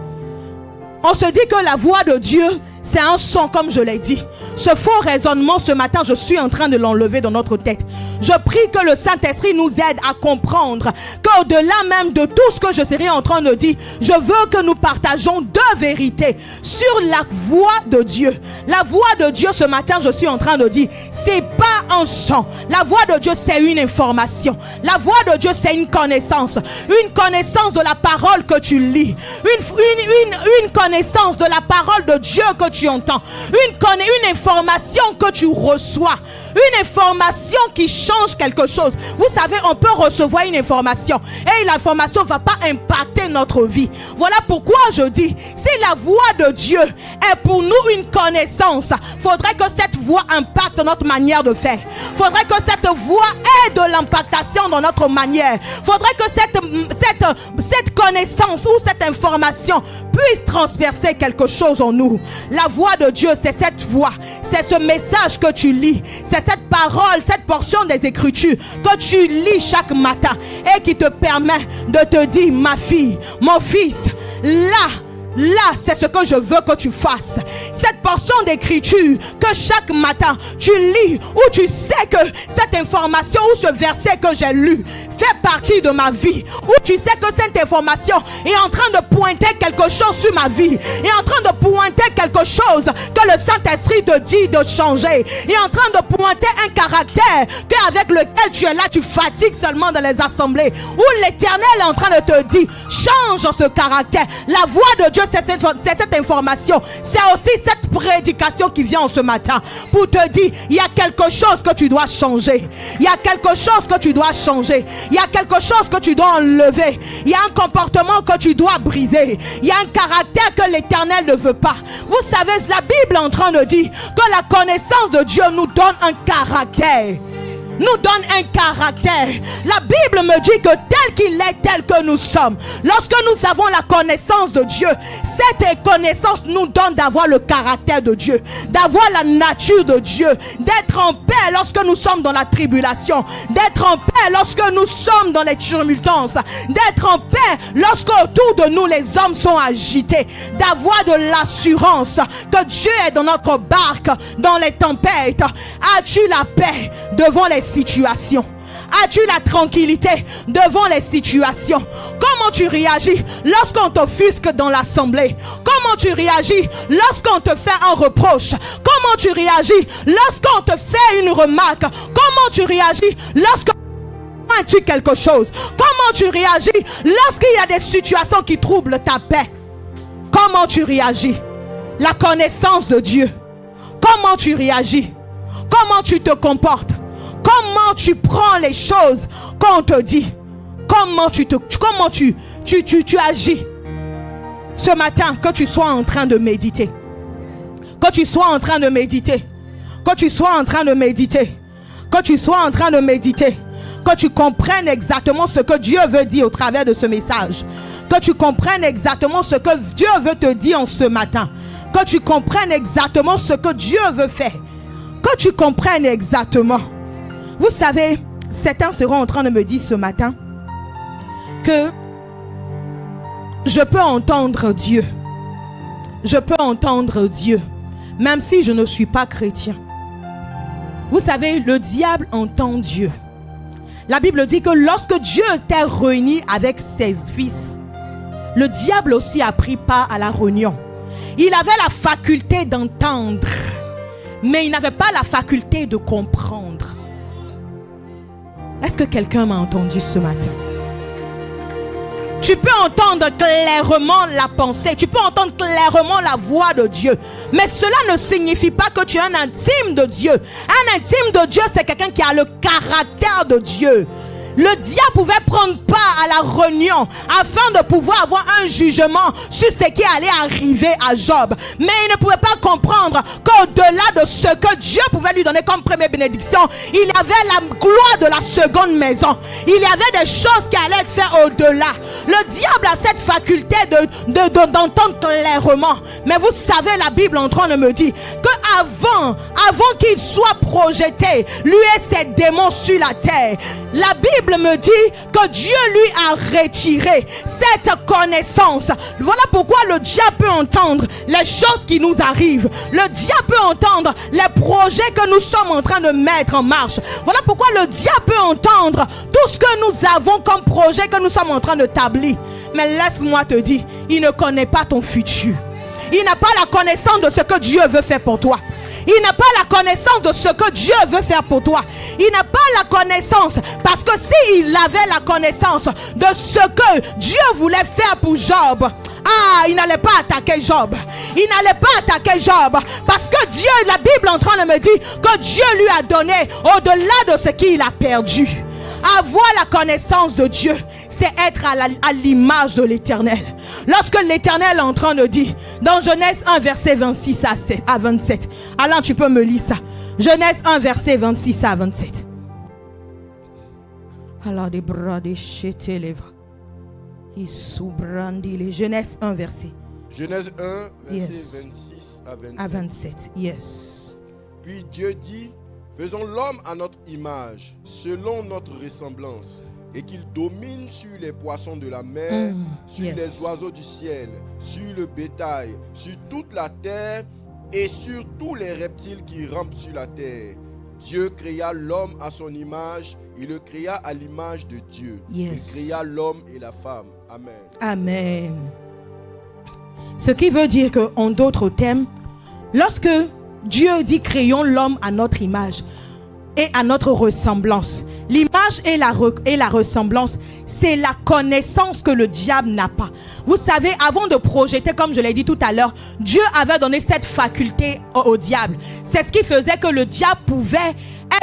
On se dit que la voix de Dieu, c'est un son, comme je l'ai dit. Ce faux raisonnement, ce matin, je suis en train de l'enlever dans notre tête. Je prie que le Saint-Esprit nous aide à comprendre qu'au-delà même de tout ce que je serai en train de dire, je veux que nous partageons deux vérités sur la voix de Dieu. La voix de Dieu, ce matin, je suis en train de dire, c'est pas un son. La voix de Dieu, c'est une information. La voix de Dieu, c'est une connaissance. Une connaissance de la parole que tu lis. Une connaissance de la parole de Dieu que tu entends. Une information que tu reçois. Une information qui change quelque chose. Vous savez, on peut recevoir une information et l'information ne va pas impacter notre vie. Voilà pourquoi je dis, si la voix de Dieu est pour nous une connaissance, faudrait que cette voix impacte notre manière de faire. Faudrait que cette voix ait de l'impactation dans notre manière. Faudrait que cette connaissance ou cette information puisse transpercer quelque chose en nous. La voix de Dieu, c'est cette voix, c'est ce message que tu lis, c'est cette parole, cette portion des Écritures que tu lis chaque matin et qui te permet de te dire, ma fille, mon fils, là, c'est ce que je veux que tu fasses. Cette portion d'écriture que chaque matin tu lis, où tu sais que cette information ou ce verset que j'ai lu fait partie de ma vie, où tu sais que cette information est en train de pointer quelque chose sur ma vie, est en train de pointer quelque chose que le Saint-Esprit te dit de changer, est en train de pointer un caractère qu'avec lequel tu es là, tu fatigues seulement dans les assemblées, où l'Éternel est en train de te dire, change ce caractère. La voix de Dieu, c'est cette information, c'est aussi cette prédication qui vient ce matin pour te dire, il y a quelque chose que tu dois changer, il y a quelque chose que tu dois changer, il y a quelque chose que tu dois enlever, il y a un comportement que tu dois briser, il y a un caractère que l'Éternel ne veut pas. Vous savez, la Bible est en train de dire que la connaissance de Dieu nous donne un caractère. Nous donne un caractère. La Bible me dit que tel qu'il est, tel que nous sommes, lorsque nous avons la connaissance de Dieu, cette connaissance nous donne d'avoir le caractère de Dieu, d'avoir la nature de Dieu, d'être en paix lorsque nous sommes dans la tribulation, d'être en paix lorsque nous sommes dans les turbulences, d'être en paix lorsque autour de nous les hommes sont agités, d'avoir de l'assurance que Dieu est dans notre barque, dans les tempêtes. As-tu la paix devant les situations? As-tu la tranquillité devant les situations? Comment tu réagis lorsqu'on t'offusque dans l'assemblée? Comment tu réagis lorsqu'on te fait un reproche? Comment tu réagis lorsqu'on te fait une remarque? Comment tu réagis lorsqu'on tu quelque chose? Comment tu réagis lorsqu'il y a des situations qui troublent ta paix? Comment tu réagis? La connaissance de Dieu. Comment tu réagis? Comment tu te comportes? Comment tu prends les choses qu'on te dit? Comment tu agis? Ce matin, que tu sois en train de méditer. Que tu sois en train de méditer. Que tu sois en train de méditer. Que tu sois en train de méditer. Que tu comprennes exactement ce que Dieu veut dire au travers de ce message. Que tu comprennes exactement ce que Dieu veut te dire en ce matin. Que tu comprennes exactement ce que Dieu veut faire. Que tu comprennes exactement. Vous savez, certains seront en train de me dire ce matin que je peux entendre Dieu. Je peux entendre Dieu, même si je ne suis pas chrétien. Vous savez, le diable entend Dieu. La Bible dit que lorsque Dieu était réuni avec ses fils, le diable aussi a pris part à la réunion. Il avait la faculté d'entendre, mais il n'avait pas la faculté de comprendre. Est-ce que quelqu'un m'a entendu ce matin? Tu peux entendre clairement la pensée, tu peux entendre clairement la voix de Dieu, mais cela ne signifie pas que tu es un intime de Dieu. Un intime de Dieu, c'est quelqu'un qui a le caractère de Dieu. le diable pouvait prendre part à la réunion afin de pouvoir avoir un jugement sur ce qui allait arriver à Job. Mais il ne pouvait pas comprendre qu'au-delà de ce que Dieu pouvait lui donner comme première bénédiction, il y avait la gloire de la seconde maison. Il y avait des choses qui allaient être faites au-delà. Le diable a cette faculté d'entendre clairement. Mais vous savez, la Bible est en train de me dire qu'avant qu'il soit projeté, lui et ses démons sur la terre, la Bible me dit que Dieu lui a retiré cette connaissance. Voilà pourquoi le diable peut entendre les choses qui nous arrivent. Le diable peut entendre les projets que nous sommes en train de mettre en marche. Voilà pourquoi le diable peut entendre tout ce que nous avons comme projet que nous sommes en train de établir. Mais laisse-moi te dire, il ne connaît pas ton futur. Il n'a pas la connaissance de ce que Dieu veut faire pour toi. Il n'a pas la connaissance de ce que Dieu veut faire pour toi. Il n'a pas la connaissance, parce que s'il avait la connaissance de ce que Dieu voulait faire pour Job, il n'allait pas attaquer Job. Il n'allait pas attaquer Job, parce que Dieu, la Bible est en train de me dire que Dieu lui a donné au-delà de ce qu'il a perdu. Avoir la connaissance de Dieu, c'est être à l'image de l'Éternel. Lorsque l'Éternel est en train de dire, dans Genèse 1, verset 26 à 27. Alain, tu peux me lire ça. Genèse 1, verset 26 à 27. Alors, des bras déchités, les bras. Ils s'oubrandit les Genèse 1, verset. Genèse 1, verset Yes. 26 à 27. À 27, yes. Puis Dieu dit, faisons l'homme à notre image, selon notre ressemblance, et qu'il domine sur les poissons de la mer, sur yes. les oiseaux du ciel, sur le bétail, sur toute la terre et sur tous les reptiles qui rampent sur la terre. Dieu créa l'homme à son image, il le créa à l'image de Dieu. Yes. Il créa l'homme et la femme. Amen. Amen. Ce qui veut dire qu'en d'autres termes, lorsque Dieu dit créons l'homme à notre image et à notre ressemblance, l'image et la ressemblance, c'est la connaissance que le diable n'a pas. Vous savez, avant de projeter, comme je l'ai dit tout à l'heure, Dieu avait donné cette faculté au diable. C'est ce qui faisait que le diable pouvait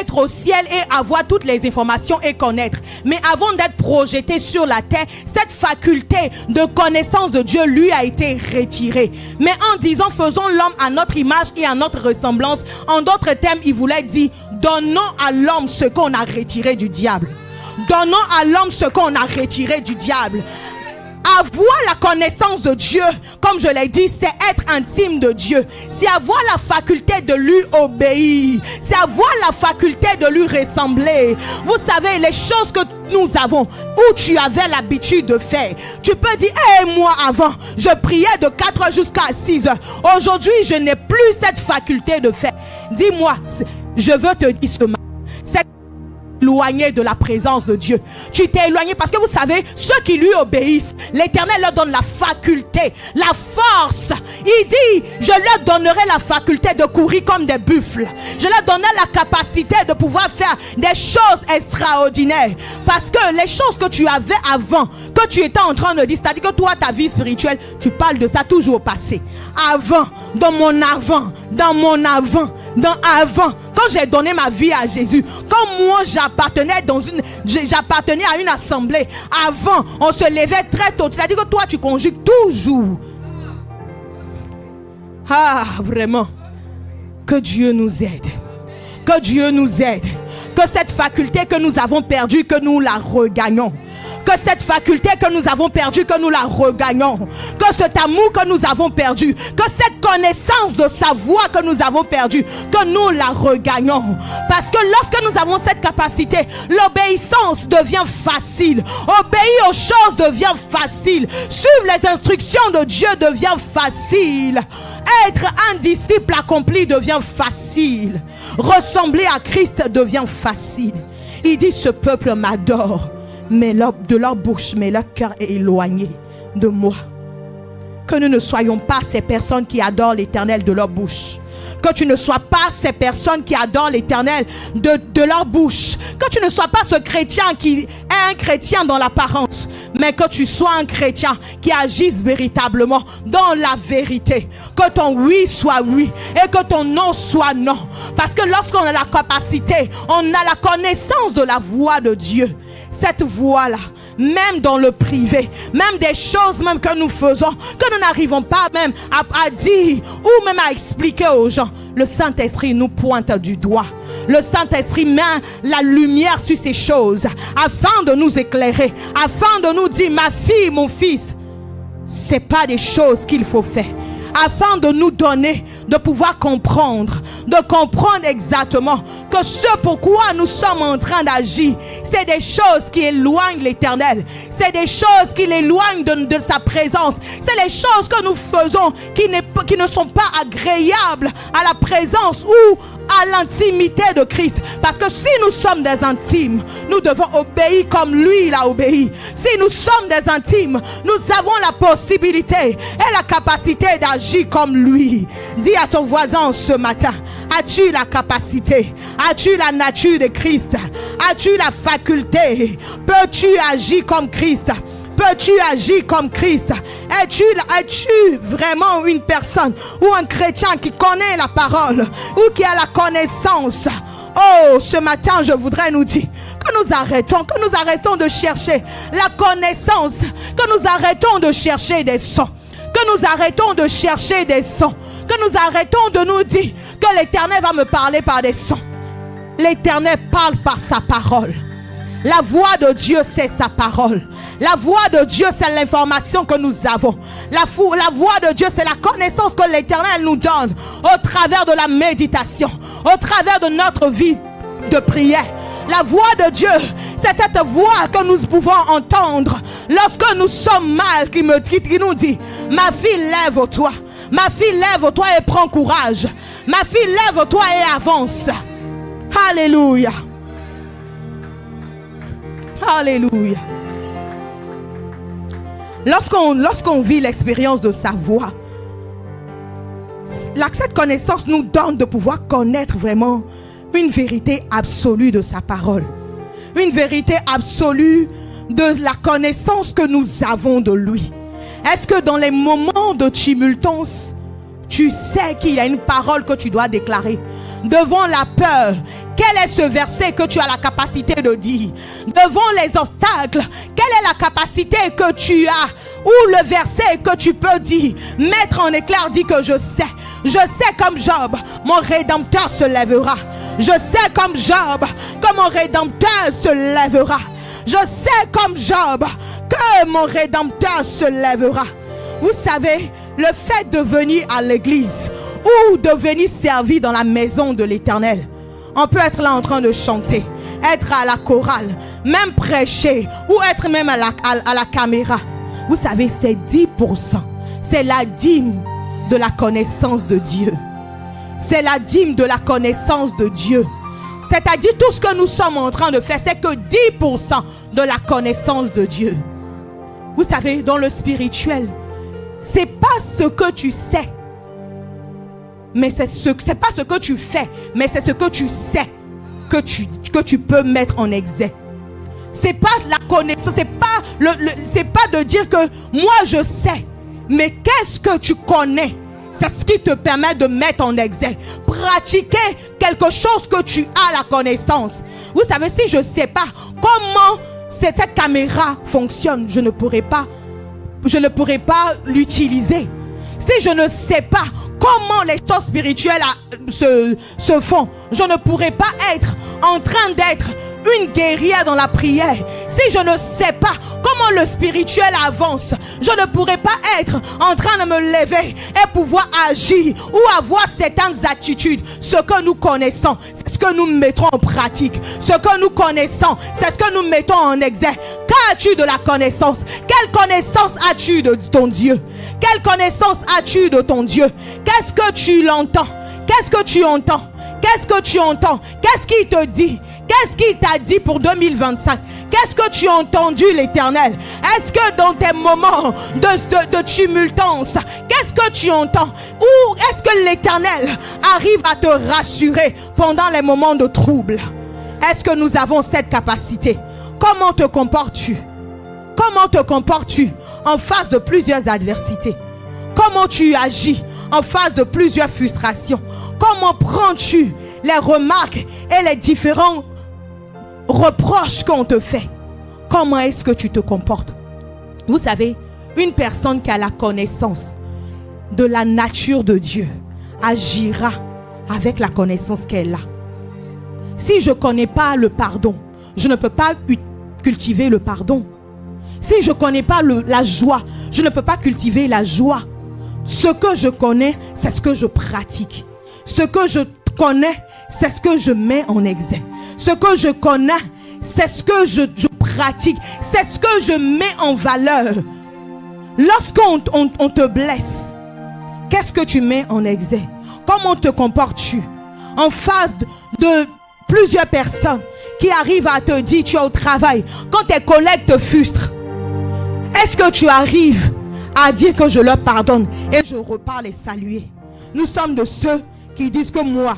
être au ciel et avoir toutes les informations et connaître. Mais avant d'être projeté sur la terre, cette faculté de connaissance de Dieu lui a été retirée. Mais en disant faisons l'homme à notre image et à notre ressemblance, en d'autres termes, il voulait dire donnons à l'homme ce qu'on a retiré du diable. Donnons à l'homme ce qu'on a retiré du diable. Avoir la connaissance de Dieu, comme je l'ai dit, c'est être intime de Dieu. C'est avoir la faculté de lui obéir. C'est avoir la faculté de lui ressembler. Vous savez, les choses que nous avons, où tu avais l'habitude de faire. Tu peux dire, moi avant, je priais de 4h jusqu'à 6h. Aujourd'hui, je n'ai plus cette faculté de faire. Dis-moi, je veux te dire ce matin, c'est éloigné de la présence de Dieu. Tu t'es éloigné parce que vous savez, ceux qui lui obéissent, l'Éternel leur donne la faculté, la force. Il dit, je leur donnerai la faculté de courir comme des buffles. Je leur donnerai la capacité de pouvoir faire des choses extraordinaires. Parce que les choses que tu avais avant, que tu étais en train de dire, c'est-à-dire que toi, ta vie spirituelle, tu parles de ça toujours au passé. Avant, dans mon avant, quand j'ai donné ma vie à Jésus, quand moi j'appartenais à une assemblée, avant on se levait très tôt, c'est-à-dire que toi tu conjugues toujours. Vraiment, que Dieu nous aide, que Dieu nous aide, que cette faculté que nous avons perdue, que nous la regagnons. Que cette faculté que nous avons perdue, que nous la regagnons. Que cet amour que nous avons perdu, que cette connaissance de sa voix que nous avons perdue, que nous la regagnons. Parce que lorsque nous avons cette capacité, l'obéissance devient facile. Obéir aux choses devient facile. Suivre les instructions de Dieu devient facile. Être un disciple accompli devient facile. Ressembler à Christ devient facile. Il dit, ce peuple m'adore, mais de leur bouche, mais leur cœur est éloigné de moi. Que nous ne soyons pas ces personnes qui adorent l'Éternel de leur bouche. Que tu ne sois pas ces personnes qui adorent l'Éternel de leur bouche. Que tu ne sois pas ce chrétien qui est un chrétien dans l'apparence, mais que tu sois un chrétien qui agisse véritablement dans la vérité. Que ton oui soit oui et que ton non soit non. Parce que lorsqu'on a la capacité, on a la connaissance de la voix de Dieu. Cette voix-là, même dans le privé, même des choses même que nous faisons, que nous n'arrivons pas même à dire ou même à expliquer aux gens, le Saint-Esprit nous pointe du doigt. Le Saint-Esprit met la lumière sur ces choses afin de nous éclairer, afin de nous dire, ma fille, mon fils, c'est pas des choses qu'il faut faire. Afin de nous donner, de pouvoir comprendre exactement que ce pourquoi nous sommes en train d'agir, c'est des choses qui éloignent l'Éternel, c'est des choses qui l'éloignent de sa présence, c'est les choses que nous faisons qui ne sont pas agréables à la présence ou à l'intimité de Christ. Parce que si nous sommes des intimes, nous devons obéir comme lui il a obéi. Si nous sommes des intimes, nous avons la possibilité et la capacité d'agir comme lui. Dis à ton voisin ce matin, as-tu la capacité? As-tu la nature de Christ? As-tu la faculté? Peux-tu agir comme Christ? Peux-tu agir comme Christ? Es-tu vraiment une personne ou un chrétien qui connaît la parole ou qui a la connaissance? Oh, ce matin, je voudrais nous dire que nous arrêtons de chercher la connaissance, que nous arrêtons de chercher des sons. Que nous arrêtons de chercher des sons. Que nous arrêtons de nous dire que l'Éternel va me parler par des sons. L'Éternel parle par sa parole. La voix de Dieu, c'est sa parole. La voix de Dieu, c'est l'information que nous avons. La voix de Dieu, c'est la connaissance que l'Éternel nous donne au travers de la méditation, au travers de notre vie de prière. La voix de Dieu, c'est cette voix que nous pouvons entendre lorsque nous sommes mal, qui nous dit, ma fille, lève-toi. Ma fille, lève-toi et prends courage. Ma fille, lève-toi et avance. Alléluia. Alléluia. Lorsqu'on vit l'expérience de sa voix, cette connaissance nous donne de pouvoir connaître vraiment une vérité absolue de sa parole. Une vérité absolue de la connaissance que nous avons de lui. Est-ce que dans les moments de tumultance, tu sais qu'il y a une parole que tu dois déclarer? Devant la peur, quel est ce verset que tu as la capacité de dire? Devant les obstacles, quelle est la capacité que tu as? Ou le verset que tu peux dire? Mettre en éclair, dit que je sais comme Job, mon Rédempteur se lèvera. Je sais comme Job que mon Rédempteur se lèvera. Je sais comme Job que mon Rédempteur se lèvera. Vous savez, le fait de venir à l'église ou de venir servir dans la maison de l'Éternel, on peut être là en train de chanter, être à la chorale, même prêcher ou être même à la caméra. Vous savez, c'est 10%. C'est la dîme de la connaissance de Dieu. C'est la dîme de la connaissance de Dieu. C'est-à-dire tout ce que nous sommes en train de faire, c'est que 10% de la connaissance de Dieu. Vous savez, dans le spirituel, c'est pas ce que tu sais, mais c'est pas ce que tu fais, mais c'est ce que tu sais que tu peux mettre en exergue. C'est pas la connaissance, c'est pas de dire que moi je sais, mais qu'est-ce que tu connais? C'est ce qui te permet de mettre en exergue. Pratiquer quelque chose que tu as la connaissance. Vous savez, si je ne sais pas comment cette caméra fonctionne, je ne pourrai pas l'utiliser. Si je ne sais pas comment les choses spirituelles se font, je ne pourrai pas être en train d'être une guerrière dans la prière. Si je ne sais pas comment le spirituel avance, je ne pourrai pas être en train de me lever et pouvoir agir ou avoir certaines attitudes. Ce que nous connaissons, c'est ce que nous mettrons en pratique. Ce que nous connaissons, c'est ce que nous mettons en exergue. Qu'as-tu de la connaissance? Quelle connaissance as-tu de ton Dieu? Quelle connaissance as-tu de ton Dieu? Qu'est-ce que tu l'entends? Qu'est-ce que tu entends? Qu'est-ce que tu entends? Qu'est-ce qu'il te dit? Qu'est-ce qu'il t'a dit pour 2025? Qu'est-ce que tu as entendu l'Éternel? Est-ce que dans tes moments de tumultance, qu'est-ce que tu entends? Ou est-ce que l'Éternel arrive à te rassurer pendant les moments de trouble? Est-ce que nous avons cette capacité? Comment te comportes-tu? Comment te comportes-tu en face de plusieurs adversités? Comment tu agis en face de plusieurs frustrations? Comment prends-tu les remarques et les différents reproches qu'on te fait? Comment est-ce que tu te comportes? Vous savez, une personne qui a la connaissance de la nature de Dieu agira avec la connaissance qu'elle a. Si je ne connais pas le pardon, je ne peux pas cultiver le pardon. Si je ne connais pas la joie, je ne peux pas cultiver la joie. Ce que je connais, c'est ce que je pratique. Ce que je connais, c'est ce que je mets en exergue. Ce que je connais, c'est ce que je pratique. C'est ce que je mets en valeur. Lorsqu'on te blesse, qu'est-ce que tu mets en exergue? Comment te comportes-tu en face de plusieurs personnes qui arrivent à te dire tu es au travail, quand tes collègues te frustrent? Est-ce que tu arrives à dire que je leur pardonne et je repars les saluer? Nous sommes de ceux qui disent que moi,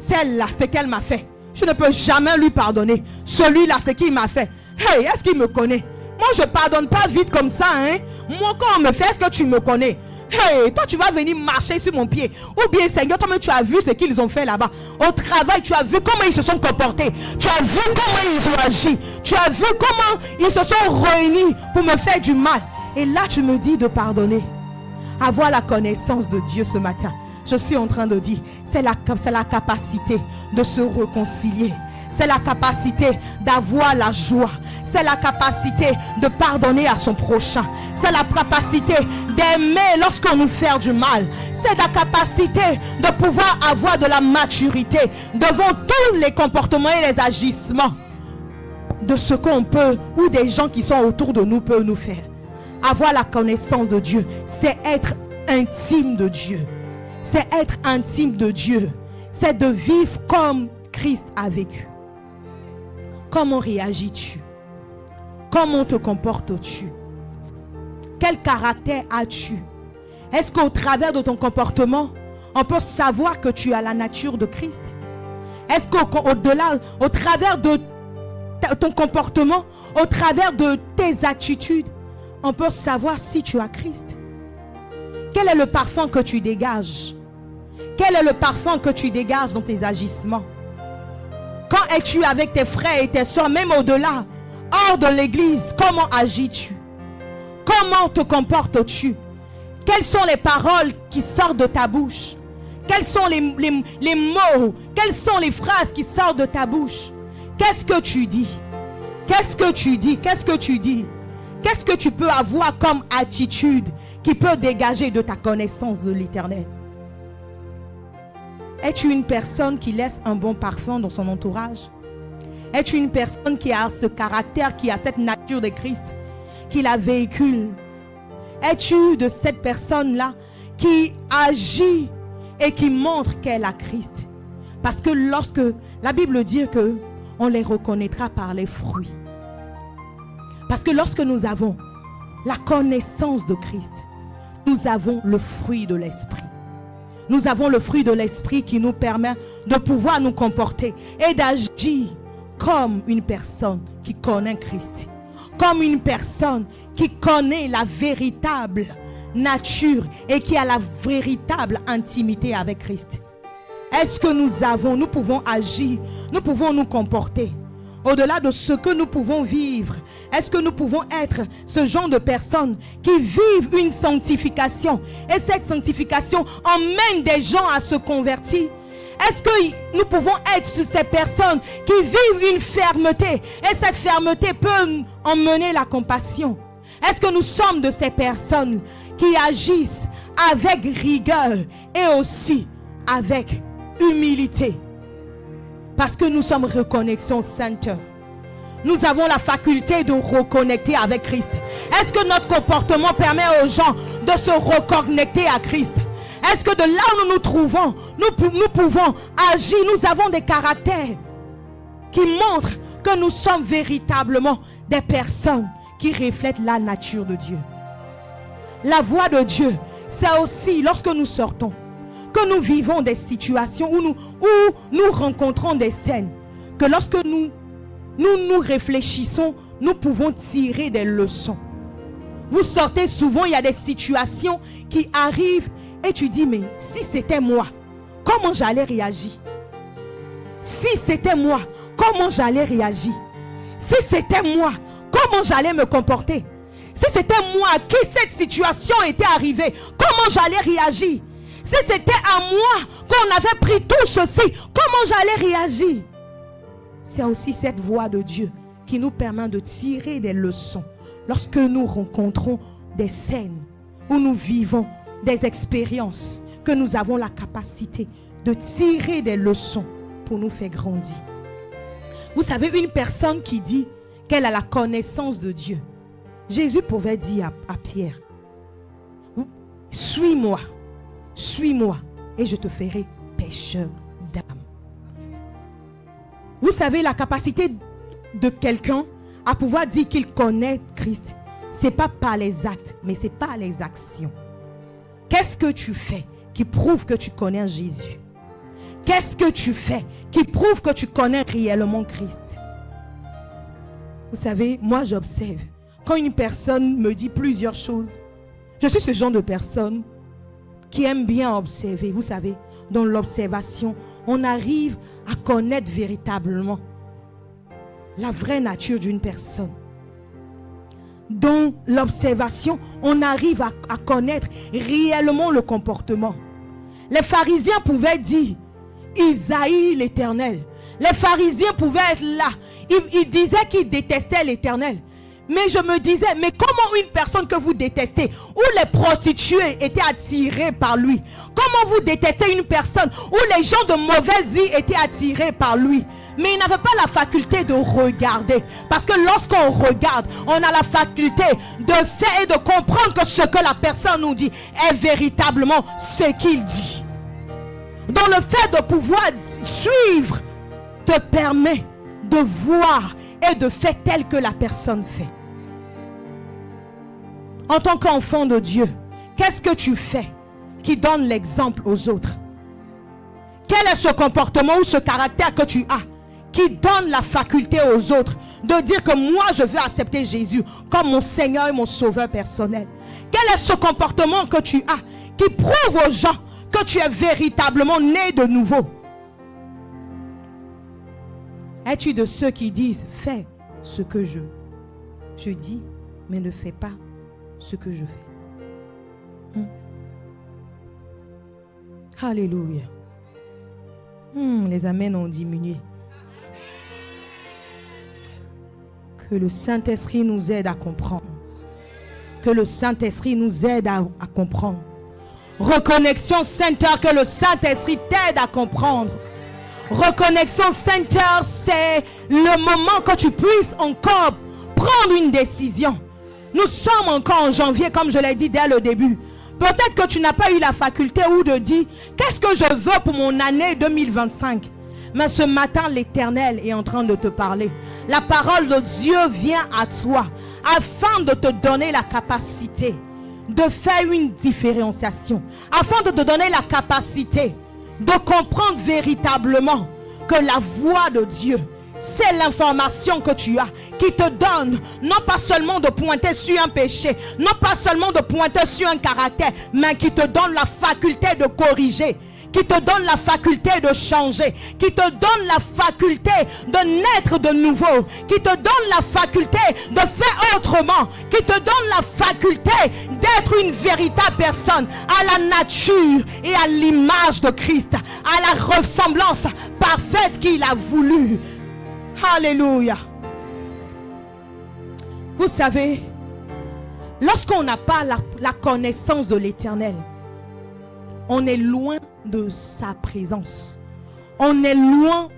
celle-là, c'est qu'elle m'a fait, je ne peux jamais lui pardonner. Celui-là, c'est qu'il m'a fait. Hey, est-ce qu'il me connaît? Moi, je ne pardonne pas vite comme ça, hein. Moi, quand on me fait, est-ce que tu me connais? Hey, toi, tu vas venir marcher sur mon pied. Ou bien, Seigneur, toi-même, tu as vu ce qu'ils ont fait là-bas. Au travail, tu as vu comment ils se sont comportés. Tu as vu comment ils ont agi. Tu as vu comment ils se sont réunis pour me faire du mal. Et là, tu me dis de pardonner. Avoir la connaissance de Dieu ce matin. Je suis en train de dire, c'est la capacité de se réconcilier. C'est la capacité d'avoir la joie. C'est la capacité de pardonner à son prochain. C'est la capacité d'aimer lorsqu'on nous fait du mal. C'est la capacité de pouvoir avoir de la maturité devant tous les comportements et les agissements de ce qu'on peut ou des gens qui sont autour de nous peuvent nous faire. Avoir la connaissance de Dieu, c'est être intime de Dieu. C'est être intime de Dieu. C'est de vivre comme Christ a vécu. Comment réagis-tu? Comment te comportes-tu? Quel caractère as-tu? Est-ce qu'au travers de ton comportement, on peut savoir que tu as la nature de Christ? Est-ce qu'au-delà, au travers de ton comportement, au travers de tes attitudes, on peut savoir si tu as Christ? Quel est le parfum que tu dégages? Quel est le parfum que tu dégages dans tes agissements? Quand es-tu avec tes frères et tes soeurs, même au-delà, hors de l'église, comment agis-tu? Comment te comportes-tu? Quelles sont les paroles qui sortent de ta bouche? Quels sont les mots? Quelles sont les phrases qui sortent de ta bouche? Qu'est-ce que tu dis? Qu'est-ce que tu dis? Qu'est-ce que tu dis? Qu'est-ce que tu peux avoir comme attitude qui peut dégager de ta connaissance de l'Éternel? Es-tu une personne qui laisse un bon parfum dans son entourage? Es-tu une personne qui a ce caractère, qui a cette nature de Christ, qui la véhicule? Es-tu de cette personne-là qui agit et qui montre qu'elle a Christ? Parce que lorsque la Bible dit que on les reconnaîtra par les fruits. Parce que lorsque nous avons la connaissance de Christ, nous avons le fruit de l'esprit. Nous avons le fruit de l'esprit qui nous permet de pouvoir nous comporter et d'agir comme une personne qui connaît Christ. Comme une personne qui connaît la véritable nature et qui a la véritable intimité avec Christ. Est-ce que nous pouvons agir, nous pouvons nous comporter au-delà de ce que nous pouvons vivre? Est-ce que nous pouvons être ce genre de personnes qui vivent une sanctification et cette sanctification emmène des gens à se convertir? Est-ce que nous pouvons être ces personnes qui vivent une fermeté et cette fermeté peut emmener la compassion? Est-ce que nous sommes de ces personnes qui agissent avec rigueur et aussi avec humilité? Parce que nous sommes Reconnexion Center. Nous avons la faculté de reconnecter avec Christ. Est-ce que notre comportement permet aux gens de se reconnecter à Christ? Est-ce que de là où nous nous trouvons, nous pouvons agir? Nous avons des caractères qui montrent que nous sommes véritablement des personnes qui reflètent la nature de Dieu. La voix de Dieu, c'est aussi lorsque nous sortons, que nous vivons des situations où nous rencontrons des scènes, que lorsque nous réfléchissons, nous pouvons tirer des leçons. Vous sortez souvent, il y a des situations qui arrivent et tu dis, mais si c'était moi, comment j'allais réagir? Si c'était moi, comment j'allais réagir? Si c'était moi, comment j'allais me comporter? Si c'était moi à qui cette situation était arrivée, comment j'allais réagir? Si c'était à moi qu'on avait pris tout ceci, comment j'allais réagir? C'est aussi cette voix de Dieu qui nous permet de tirer des leçons lorsque nous rencontrons des scènes où nous vivons des expériences, que nous avons la capacité de tirer des leçons pour nous faire grandir. Vous savez, une personne qui dit qu'elle a la connaissance de Dieu, Jésus pouvait dire à Pierre, suis-moi, suis-moi et je te ferai pécheur d'âme. Vous savez, la capacité de quelqu'un à pouvoir dire qu'il connaît Christ, c'est pas par les actes, mais c'est par les actions. Qu'est-ce que tu fais qui prouve que tu connais Jésus? Qu'est-ce que tu fais qui prouve que tu connais réellement Christ? Vous savez, moi j'observe. Quand une personne me dit plusieurs choses, je suis ce genre de personne qui aime bien observer. Vous savez, dans l'observation, on arrive à connaître véritablement la vraie nature d'une personne. Dans l'observation, on arrive à connaître réellement le comportement. Les pharisiens pouvaient dire, Isaïe l'Éternel. Les pharisiens pouvaient être là. Ils disaient qu'ils détestaient l'Éternel. Mais je me disais, mais comment une personne que vous détestez, où les prostituées étaient attirées par lui? Comment vous détestez une personne où les gens de mauvaise vie étaient attirés par lui? Mais il n'avait pas la faculté de regarder. Parce que lorsqu'on regarde, on a la faculté de faire et de comprendre que ce que la personne nous dit est véritablement ce qu'il dit. Donc le fait de pouvoir suivre te permet de voir et de faire tel que la personne fait. En tant qu'enfant de Dieu, qu'est-ce que tu fais qui donne l'exemple aux autres? Quel est ce comportement ou ce caractère que tu as qui donne la faculté aux autres de dire que moi je veux accepter Jésus comme mon Seigneur et mon Sauveur personnel? Quel est ce comportement que tu as qui prouve aux gens que tu es véritablement né de nouveau? Es-tu de ceux qui disent fais ce que je dis, mais ne fais pas ce que je fais? Alléluia. Les amens ont diminué. Que le Saint-Esprit nous aide à comprendre. Que le Saint-Esprit nous aide à comprendre. Reconnexion Saint-Heure, que le Saint-Esprit t'aide à comprendre. Reconnexion Saint-Heure, c'est le moment que tu puisses encore prendre une décision. Nous sommes encore en janvier, comme je l'ai dit dès le début. Peut-être que tu n'as pas eu la faculté ou de dire qu'est-ce que je veux pour mon année 2025. Mais ce matin, l'Éternel est en train de te parler. La parole de Dieu vient à toi afin de te donner la capacité de faire une différenciation, afin de te donner la capacité de comprendre véritablement que la voix de Dieu, c'est l'information que tu as qui te donne non pas seulement de pointer sur un péché, non pas seulement de pointer sur un caractère, mais qui te donne la faculté de corriger, qui te donne la faculté de changer, qui te donne la faculté de naître de nouveau, qui te donne la faculté de faire autrement, qui te donne la faculté d'être une véritable personne à la nature et à l'image de Christ, à la ressemblance parfaite qu'il a voulu. Alléluia. Vous savez, lorsqu'on n'a pas la connaissance de l'Éternel, on est loin de sa présence. On est loin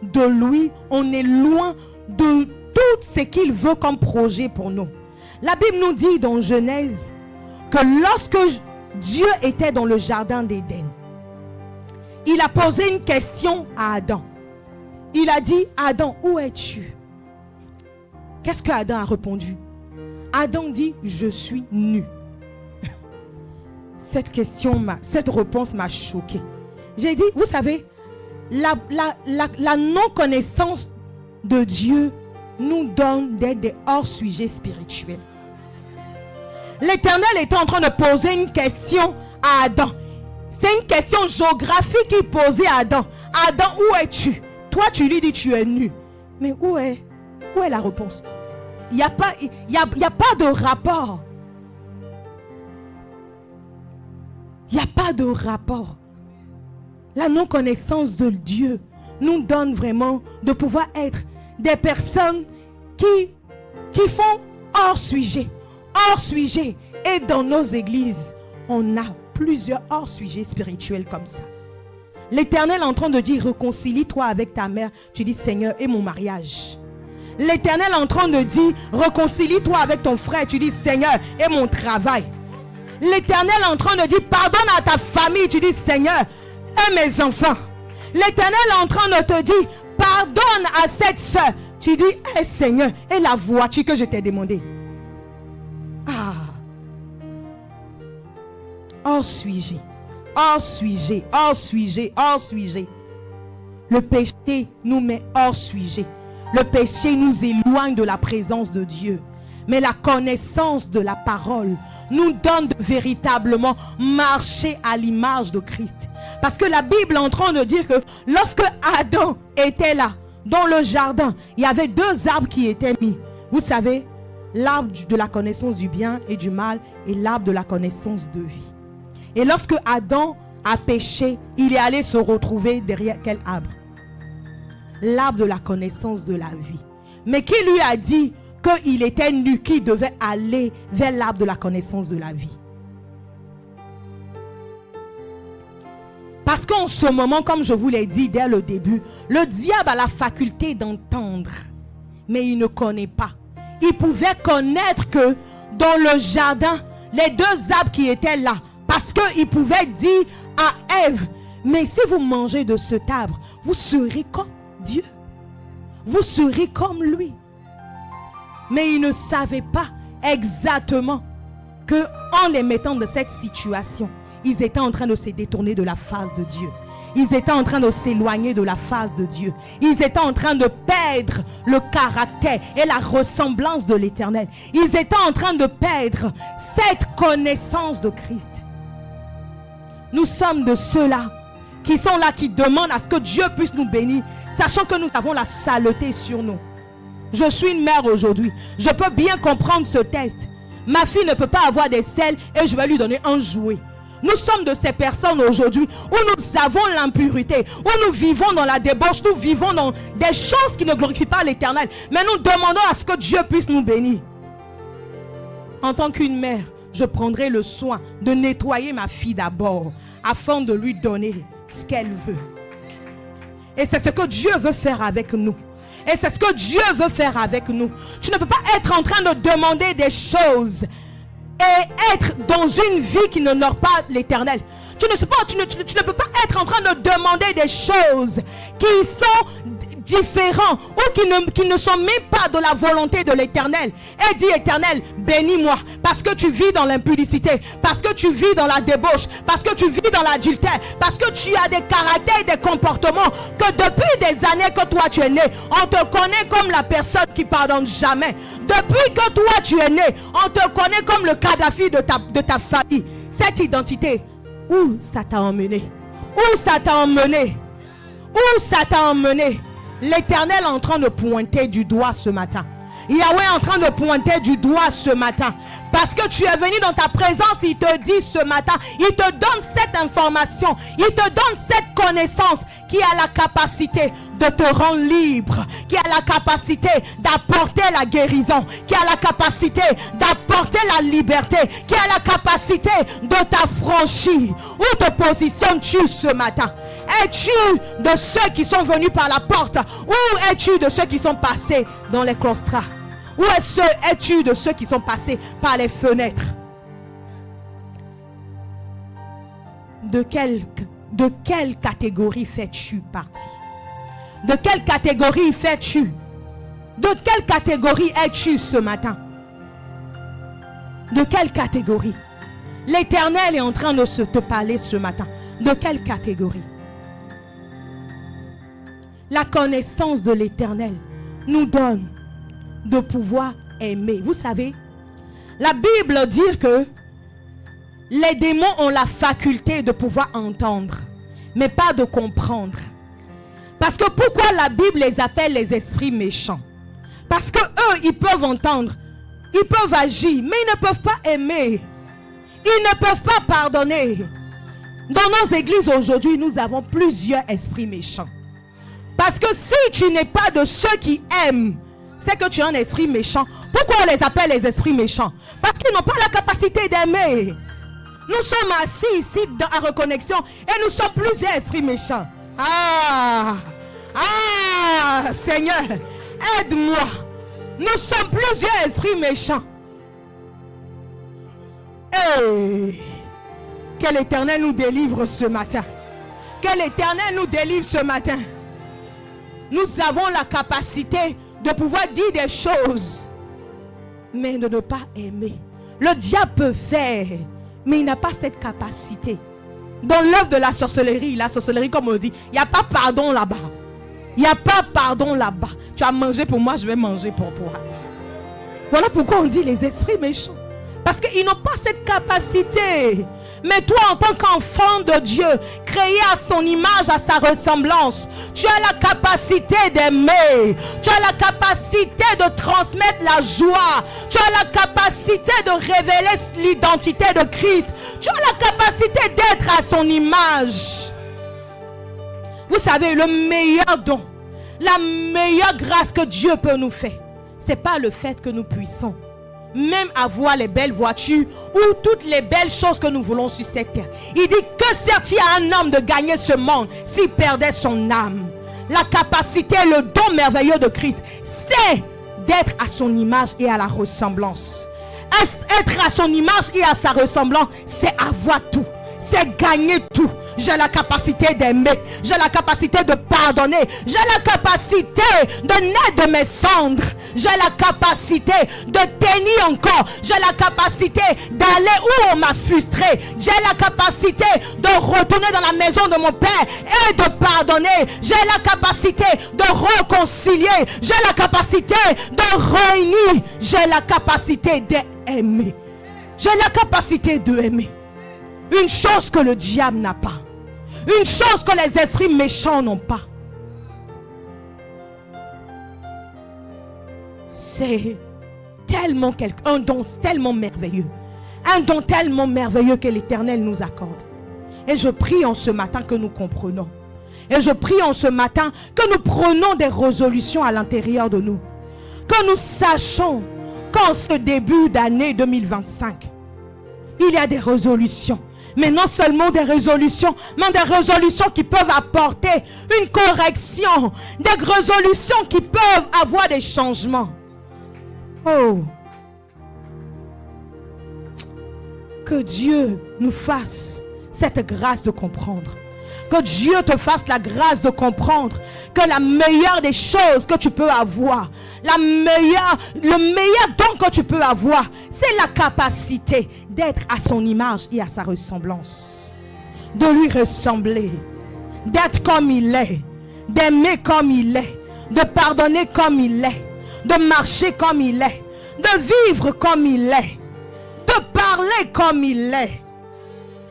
de lui. On est loin de tout ce qu'il veut comme projet pour nous. La Bible nous dit dans Genèse que lorsque Dieu était dans le jardin d'Éden. Il a posé une question à Adam. Il a dit, Adam, où es-tu? Qu'est-ce que Adam a répondu? Adam dit, je suis nu. Cette réponse m'a choqué. J'ai dit, vous savez, la non-connaissance de Dieu nous donne d'être des hors-sujets spirituels. L'Éternel était en train de poser une question à Adam. C'est une question géographique qu'il posait à Adam. Adam, où es-tu? Toi, tu lui dis, tu es nu. Mais où est la réponse? Il n'y a pas de rapport. Il n'y a pas de rapport. La non-connaissance de Dieu nous donne vraiment de pouvoir être des personnes qui font hors sujet. Hors sujet. Et dans nos églises, on a plusieurs hors sujets spirituels comme ça. L'Éternel est en train de dire, réconcilie-toi avec ta mère. Tu dis, Seigneur, et mon mariage. L'Éternel est en train de dire, réconcilie-toi avec ton frère. Tu dis, Seigneur, et mon travail. L'Éternel est en train de dire, pardonne à ta famille. Tu dis, Seigneur, et mes enfants. L'Éternel est en train de te dire, pardonne à cette soeur. Tu dis, eh Seigneur, et la voiture que je t'ai demandé. Ah. Hors sujet, hors sujet, hors sujet, hors sujet. Le péché nous met hors sujet. Le péché nous éloigne de la présence de Dieu. Mais la connaissance de la parole nous donne de véritablement marcher à l'image de Christ. Parce que la Bible est en train de dire que lorsque Adam était là, dans le jardin, il y avait deux arbres qui étaient mis. Vous savez, l'arbre de la connaissance du bien et du mal et l'arbre de la connaissance de vie. Et lorsque Adam a péché, il est allé se retrouver derrière quel arbre? L'arbre de la connaissance de la vie. Mais qui lui a dit qu'il était nu, qu'il devait aller vers l'arbre de la connaissance de la vie? Parce qu'en ce moment, comme je vous l'ai dit dès le début, le diable a la faculté d'entendre, mais il ne connaît pas. Il pouvait connaître que dans le jardin, les deux arbres qui étaient là, parce qu'il pouvait dire à Ève, mais si vous mangez de cet arbre, vous serez comme Dieu. Vous serez comme lui. Mais il ne savait pas exactement que en les mettant dans cette situation, ils étaient en train de se détourner de la face de Dieu. Ils étaient en train de s'éloigner de la face de Dieu. Ils étaient en train de perdre le caractère et la ressemblance de l'Éternel. Ils étaient en train de perdre cette connaissance de Christ. Nous sommes de ceux-là qui sont là, qui demandent à ce que Dieu puisse nous bénir, sachant que nous avons la saleté sur nous. Je suis une mère aujourd'hui. Je peux bien comprendre ce test. Ma fille ne peut pas avoir des selles et je vais lui donner un jouet. Nous sommes de ces personnes aujourd'hui où nous avons l'impureté, où nous vivons dans la débauche, nous vivons dans des choses qui ne glorifient pas l'Éternel. Mais nous demandons à ce que Dieu puisse nous bénir. En tant qu'une mère, je prendrai le soin de nettoyer ma fille d'abord, afin de lui donner ce qu'elle veut. Et c'est ce que Dieu veut faire avec nous. Et c'est ce que Dieu veut faire avec nous. Tu ne peux pas être en train de demander des choses et être dans une vie qui n'honore pas l'Éternel. Tu ne peux pas être en train de demander des choses qui sont différents ou qui ne sont même pas de la volonté de l'Éternel. Et dis, Éternel, bénis-moi parce que tu vis dans l'impudicité, parce que tu vis dans la débauche, parce que tu vis dans l'adultère, parce que tu as des caractères et des comportements que depuis des années que toi tu es né, on te connaît comme la personne qui pardonne jamais. Depuis que toi tu es né, on te connaît comme le Kadhafi de ta famille. Cette identité, où ça t'a emmené? Où ça t'a emmené? Où ça t'a emmené? L'Éternel est en train de pointer du doigt ce matin. Yahweh est en train de pointer du doigt ce matin. Parce que tu es venu dans ta présence, il te dit ce matin, il te donne cette information, il te donne cette connaissance qui a la capacité de te rendre libre, qui a la capacité d'apporter la guérison, qui a la capacité d'apporter la liberté, qui a la capacité de t'affranchir. Où te positionnes-tu ce matin? Es-tu de ceux qui sont venus par la porte ou es-tu de ceux qui sont passés dans les claustras? Ou es-tu de ceux qui sont passés par les fenêtres? de quelle catégorie fais-tu partie? De quelle catégorie fais-tu? De quelle catégorie es-tu ce matin? De quelle catégorie? L'Éternel est en train de te parler ce matin. De quelle catégorie? La connaissance de l'Éternel nous donne de pouvoir aimer. Vous savez, la Bible dit que les démons ont la faculté de pouvoir entendre, mais pas de comprendre. Parce que pourquoi la Bible les appelle les esprits méchants? Parce que eux, ils peuvent entendre, ils peuvent agir, mais ils ne peuvent pas aimer. Ils ne peuvent pas pardonner. Dans nos églises aujourd'hui, nous avons plusieurs esprits méchants. Parce que si tu n'es pas de ceux qui aiment, c'est que tu es un esprit méchant. Pourquoi on les appelle les esprits méchants? Parce qu'ils n'ont pas la capacité d'aimer. Nous sommes assis ici à Reconnexion et nous sommes plusieurs esprits méchants. Seigneur, aide-moi. Nous sommes plusieurs esprits méchants. Que l'Éternel nous délivre ce matin. Que l'Éternel nous délivre ce matin. Nous avons la capacité de pouvoir dire des choses, mais de ne pas aimer. Le diable peut faire, mais il n'a pas cette capacité. Dans l'œuvre de la sorcellerie comme on dit, il n'y a pas pardon là-bas. Il n'y a pas pardon là-bas. Tu as mangé pour moi, je vais manger pour toi. Voilà pourquoi on dit les esprits méchants. Parce qu'ils n'ont pas cette capacité. Mais toi, en tant qu'enfant de Dieu, créé à son image, à sa ressemblance, tu as la capacité d'aimer. Tu as la capacité de transmettre la joie. Tu as la capacité de révéler l'identité de Christ. Tu as la capacité d'être à son image. Vous savez, le meilleur don, la meilleure grâce que Dieu peut nous faire, ce n'est pas le fait que nous puissions même avoir les belles voitures ou toutes les belles choses que nous voulons sur cette terre. Il dit que sert-il à un homme de gagner ce monde s'il perdait son âme? La capacité, le don merveilleux de Christ, c'est d'être à son image et à la ressemblance. Être à son image et à sa ressemblance, c'est avoir tout. C'est gagner tout. J'ai la capacité d'aimer. J'ai la capacité de pardonner. J'ai la capacité de naître de mes cendres. J'ai la capacité de tenir encore. J'ai la capacité d'aller où on m'a frustré. J'ai la capacité de retourner dans la maison de mon père et de pardonner. J'ai la capacité de réconcilier. J'ai la capacité de réunir. J'ai la capacité d'aimer. J'ai la capacité d'aimer. Une chose que le diable n'a pas. Une chose que les esprits méchants n'ont pas. C'est tellement un don tellement merveilleux. Un don tellement merveilleux que l'Éternel nous accorde. Et je prie en ce matin que nous comprenons. Et je prie en ce matin que nous prenons des résolutions à l'intérieur de nous. Que nous sachions qu'en ce début d'année 2025, il y a des résolutions. Mais non seulement des résolutions, mais des résolutions qui peuvent apporter une correction. Des résolutions qui peuvent avoir des changements. Oh! Que Dieu nous fasse cette grâce de comprendre. Que Dieu te fasse la grâce de comprendre que la meilleure des choses que tu peux avoir, le meilleur don que tu peux avoir, c'est la capacité d'être à son image et à sa ressemblance. De lui ressembler, d'être comme il est, d'aimer comme il est, de pardonner comme il est, de marcher comme il est, de vivre comme il est, de parler comme il est.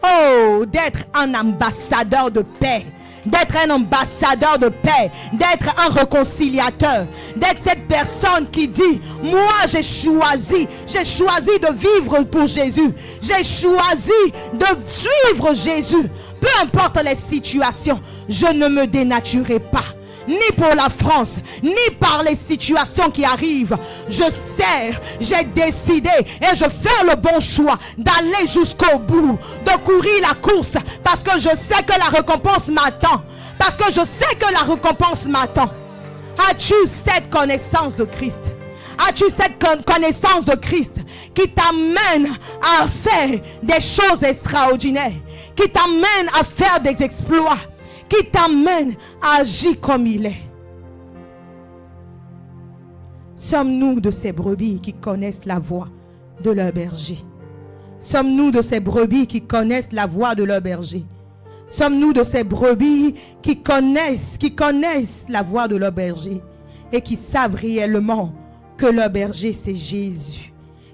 Oh, d'être un ambassadeur de paix, d'être un ambassadeur de paix, d'être un réconciliateur, d'être cette personne qui dit, moi j'ai choisi de vivre pour Jésus, j'ai choisi de suivre Jésus, peu importe les situations, je ne me dénaturerai pas. Ni pour la France, ni par les situations qui arrivent. Je sais, j'ai décidé et je fais le bon choix d'aller jusqu'au bout, de courir la course parce que je sais que la récompense m'attend. Parce que je sais que la récompense m'attend. As-tu cette connaissance de Christ? As-tu cette connaissance de Christ qui t'amène à faire des choses extraordinaires, qui t'amène à faire des exploits, qui t'amène à agir comme il est? Sommes-nous de ces brebis qui connaissent la voix de leur berger? Sommes-nous de ces brebis qui connaissent la voix de leur berger? Sommes-nous de ces brebis qui connaissent la voix de leur berger et qui savent réellement que leur berger c'est Jésus,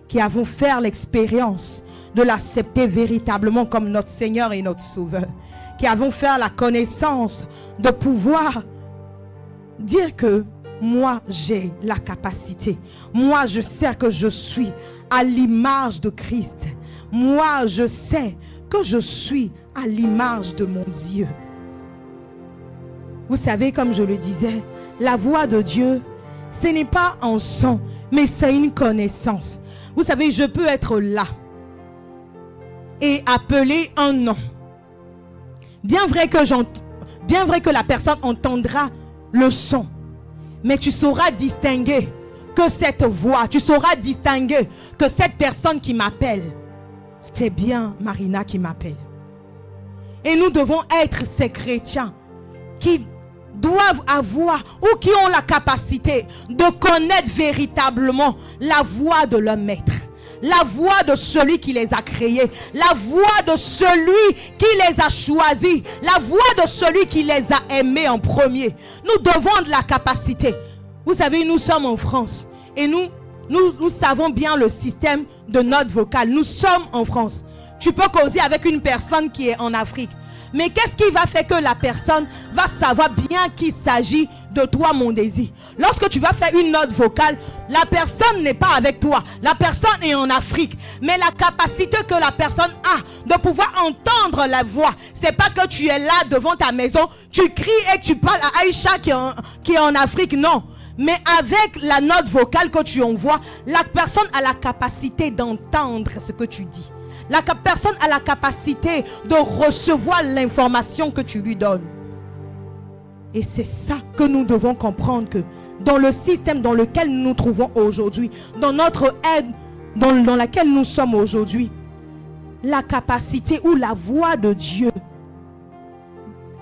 qui avons fait l'expérience de l'accepter véritablement comme notre Seigneur et notre Sauveur, qui avons fait la connaissance de pouvoir dire que moi j'ai la capacité, moi je sais que je suis à l'image de Christ, moi je sais que je suis à l'image de mon Dieu. Vous savez, comme je le disais, la voix de Dieu, ce n'est pas un son, mais c'est une connaissance. Vous savez, je peux être là et appeler un nom. Bien vrai que la personne entendra le son, mais tu sauras distinguer que cette voix, tu sauras distinguer que cette personne qui m'appelle, c'est bien Marina qui m'appelle. Et nous devons être ces chrétiens qui doivent avoir ou qui ont la capacité de connaître véritablement la voix de leur maître, la voix de celui qui les a créés, la voix de celui qui les a choisis, la voix de celui qui les a aimés en premier. Nous devons de la capacité. Vous savez, nous sommes en France et nous savons bien le système de notes vocales. Nous sommes en France. Tu peux causer avec une personne qui est en Afrique. Mais qu'est-ce qui va faire que la personne va savoir bien qu'il s'agit de toi, mon désir? Lorsque tu vas faire une note vocale, la personne n'est pas avec toi. La personne est en Afrique. Mais la capacité que la personne a de pouvoir entendre la voix, c'est pas que tu es là devant ta maison, tu cries et tu parles à Aïcha qui est en Afrique. Non. Mais avec la note vocale que tu envoies, la personne a la capacité d'entendre ce que tu dis. La personne a la capacité de recevoir l'information que tu lui donnes. Et c'est ça que nous devons comprendre, que dans le système dans lequel nous nous trouvons aujourd'hui, dans notre aide dans laquelle nous sommes aujourd'hui, la capacité ou la voix de Dieu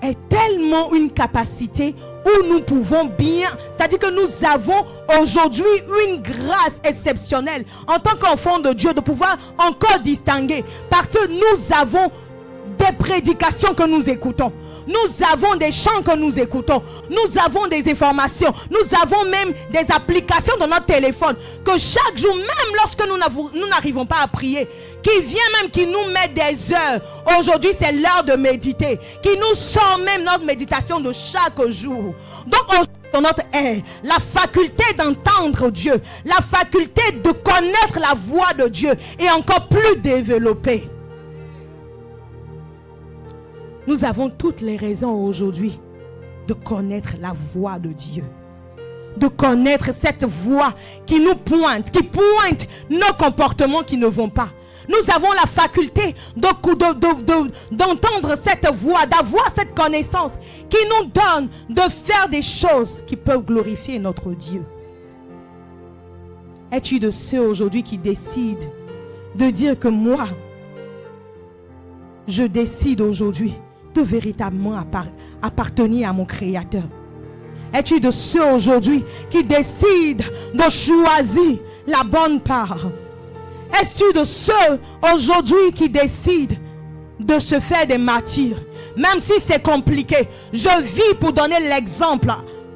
est tellement une capacité où nous pouvons bien, c'est-à-dire que nous avons aujourd'hui une grâce exceptionnelle en tant qu'enfants de Dieu de pouvoir encore distinguer, parce que nous avons des prédications que nous écoutons, nous avons des chants que nous écoutons, nous avons des informations, nous avons même des applications dans notre téléphone que chaque jour, même lorsque nous n'arrivons pas à prier, qui vient même, qui nous met des heures. Aujourd'hui c'est l'heure de méditer, qui nous sort même notre méditation de chaque jour. Donc dans notre air, la faculté d'entendre Dieu, la faculté de connaître la voix de Dieu est encore plus développée. Nous avons toutes les raisons aujourd'hui de connaître la voix de Dieu. De connaître cette voix qui nous pointe, qui pointe nos comportements qui ne vont pas. Nous avons la faculté d'entendre cette voix, d'avoir cette connaissance qui nous donne de faire des choses qui peuvent glorifier notre Dieu. Es-tu de ceux aujourd'hui qui décident de dire que moi, je décide aujourd'hui de véritablement appartenir à mon Créateur? Es-tu de ceux aujourd'hui qui décident de choisir la bonne part? Es-tu de ceux aujourd'hui qui décident de se faire des martyrs? Même si c'est compliqué, je vis pour donner l'exemple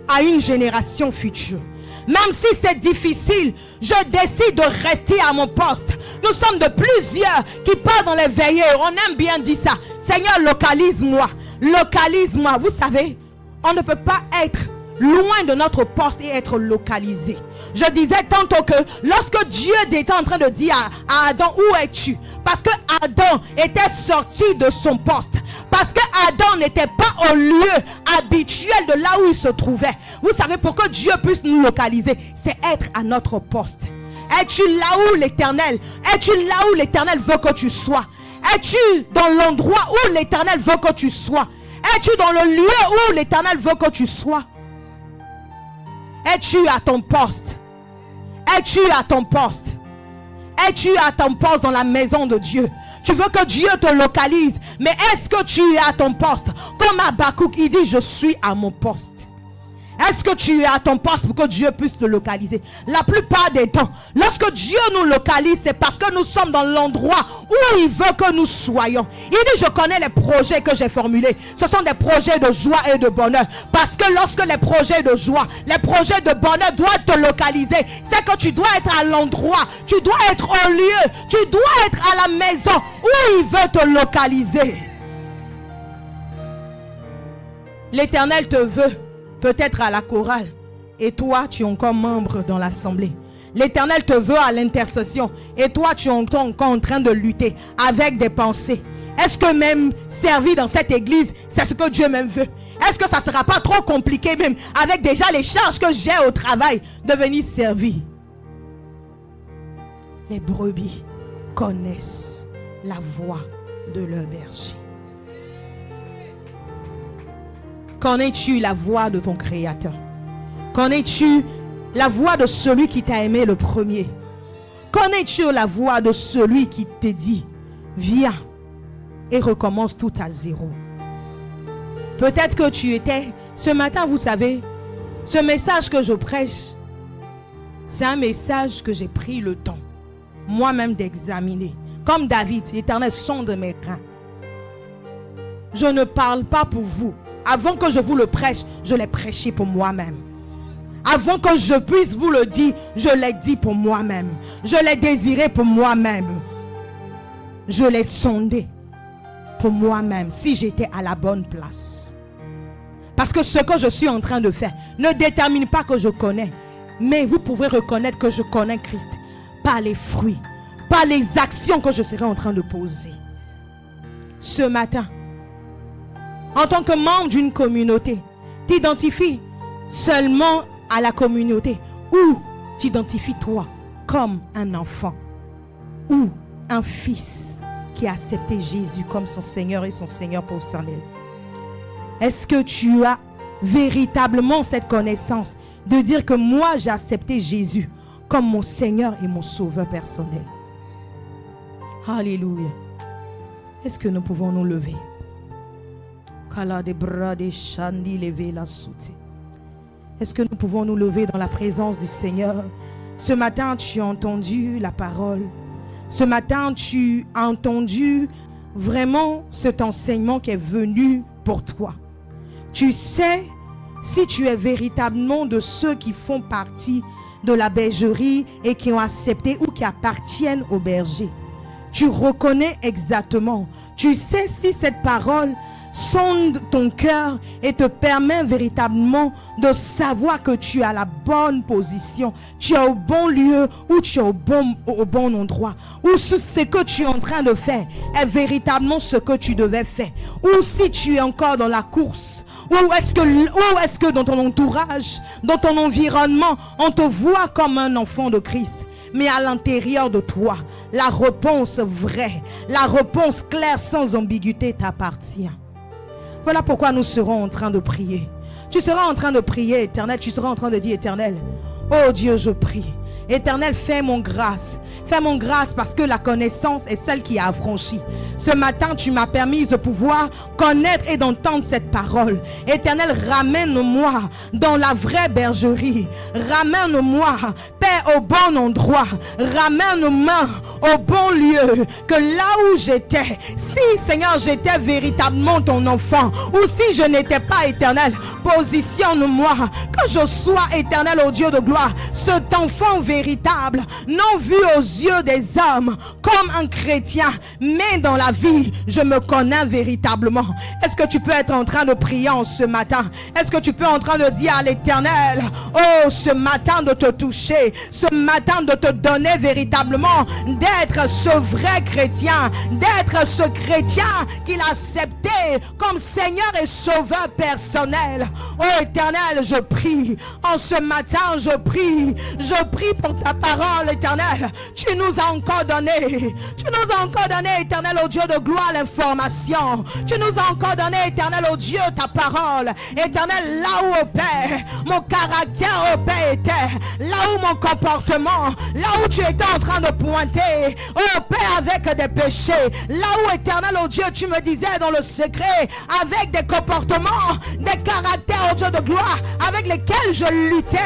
à une génération future. Même si c'est difficile, je décide de rester à mon poste. Nous sommes de plusieurs qui partent dans les veillées. On aime bien dire ça. Seigneur, localise-moi. Localise-moi. Vous savez, on ne peut pas être loin de notre poste et être localisé. Je disais tantôt que lorsque Dieu était en train de dire à Adam, où es-tu? Parce que Adam était sorti de son poste. Parce que Adam n'était pas au lieu habituel de là où il se trouvait. Vous savez, pour que Dieu puisse nous localiser, c'est être à notre poste. Es-tu là où l'Éternel? Es-tu là où l'Éternel veut que tu sois? Es-tu dans l'endroit où l'Éternel veut que tu sois? Es-tu dans le lieu où l'Éternel veut que tu sois? Es-tu à ton poste? Es-tu à ton poste? Es-tu à ton poste dans la maison de Dieu? Tu veux que Dieu te localise, mais est-ce que tu es à ton poste? Comme Habakkuk, il dit, je suis à mon poste. Est-ce que tu es à ton poste pour que Dieu puisse te localiser? La plupart des temps, lorsque Dieu nous localise, c'est parce que nous sommes dans l'endroit où il veut que nous soyons. Il dit, je connais les projets que j'ai formulés. Ce sont des projets de joie et de bonheur. Parce que lorsque les projets de joie, les projets de bonheur doivent te localiser, c'est que tu dois être à l'endroit, tu dois être au lieu, tu dois être à la maison où il veut te localiser. L'Éternel te veut peut-être à la chorale, et toi tu es encore membre dans l'assemblée. L'Éternel te veut à l'intercession, et toi tu es encore en train de lutter avec des pensées. Est-ce que même servir dans cette église, c'est ce que Dieu même veut? Est-ce que ça ne sera pas trop compliqué même avec déjà les charges que j'ai au travail de venir servir? Les brebis connaissent la voix de leur berger. Connais-tu la voix de ton Créateur? Connais-tu la voix de celui qui t'a aimé le premier? Connais-tu la voix de celui qui te dit, viens et recommence tout à zéro? Peut-être que tu étais, ce matin, vous savez, ce message que je prêche, c'est un message que j'ai pris le temps, moi-même, d'examiner. Comme David, l'Éternel sonde mes reins. Je ne parle pas pour vous. Avant que je vous le prêche, je l'ai prêché pour moi-même. Avant que je puisse vous le dire, je l'ai dit pour moi-même. Je l'ai désiré pour moi-même. Je l'ai sondé pour moi-même, si j'étais à la bonne place. Parce que ce que je suis en train de faire ne détermine pas que je connais. Mais vous pouvez reconnaître que je connais Christ par les fruits, par les actions que je serai en train de poser. Ce matin, en tant que membre d'une communauté, t'identifies seulement à la communauté ou t'identifies toi comme un enfant ou un fils qui a accepté Jésus comme son Seigneur et son Seigneur personnel. Est-ce que tu as véritablement cette connaissance de dire que moi j'ai accepté Jésus comme mon Seigneur et mon Sauveur personnel? Alléluia. Est-ce que nous pouvons nous lever? Est-ce que nous pouvons nous lever dans la présence du Seigneur? Ce matin, tu as entendu la parole. Ce matin, tu as entendu vraiment cet enseignement qui est venu pour toi. Tu sais, si tu es véritablement de ceux qui font partie de la bergerie et qui ont accepté ou qui appartiennent au berger, tu reconnais exactement. Tu sais si cette parole sonde ton cœur et te permet véritablement de savoir que tu es à la bonne position, tu es au bon lieu ou tu es au bon endroit, ou ce que tu es en train de faire est véritablement ce que tu devais faire, ou si tu es encore dans la course, ou est-ce que dans ton entourage, dans ton environnement, on te voit comme un enfant de Christ. Mais à l'intérieur de toi, la réponse vraie, la réponse claire sans ambiguïté t'appartient. Voilà pourquoi nous serons en train de prier. Tu seras en train de prier, Éternel. Tu seras en train de dire, Éternel, oh Dieu, je prie. Éternel, fais-moi grâce. Fais-moi grâce parce que la connaissance est celle qui a affranchi. Ce matin, tu m'as permis de pouvoir connaître et d'entendre cette parole. Éternel, ramène-moi dans la vraie bergerie. Ramène-moi, Père, au bon endroit. Ramène-moi au bon lieu. Que là où j'étais, si, Seigneur, j'étais véritablement ton enfant, ou si je n'étais pas, Éternel, positionne-moi. Que je sois, Éternel, au Dieu de gloire, cet enfant véritable, non vu aux yeux des hommes comme un chrétien, mais dans la vie, je me connais véritablement. Est-ce que tu peux être en train de prier en ce matin? Est-ce que tu peux en train de dire à l'Éternel, oh, ce matin de te toucher, ce matin de te donner véritablement, d'être ce vrai chrétien, d'être ce chrétien qu'il a accepté comme Seigneur et Sauveur personnel. Oh Éternel, je prie, en ce matin, je prie pour ta parole, Éternel. Tu nous as encore donné, Éternel, au Dieu de gloire, l'information. Tu nous as encore donné, Éternel, au Dieu, ta parole. Éternel, là où, au Père, mon caractère, au Père, était, là où mon comportements, là où tu étais en train de pointer, oh Père, avec des péchés, là où, éternel, oh Dieu, tu me disais dans le secret, avec des comportements, des caractères, oh Dieu de gloire, avec lesquels je luttais.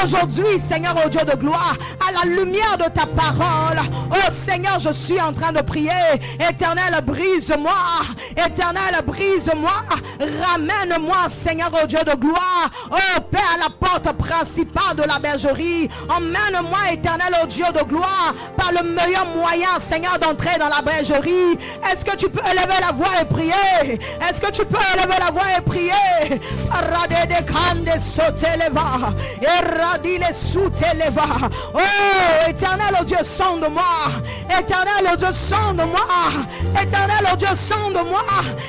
Aujourd'hui, Seigneur, oh Dieu de gloire, à la lumière de ta parole, oh Seigneur, je suis en train de prier. Éternel, brise-moi. Éternel, brise-moi. Ramène-moi, Seigneur, oh Dieu de gloire, oh Père, à la porte principale de la bergerie. Emmène-moi, éternel, oh Dieu de gloire, par le meilleur moyen, Seigneur, d'entrer dans la bergerie. Est-ce que tu peux élever la voix et prier? Est-ce que tu peux élever la voix et prier? Oh, éternel, oh Dieu, sonde-moi. Éternel, oh Dieu, sonde-moi. Éternel, oh Dieu, sonde-moi.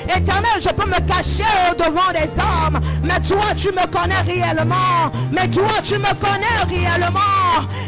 Éternel, je peux me cacher devant des hommes, mais toi, tu me connais réellement. Mais toi, tu me connais réellement.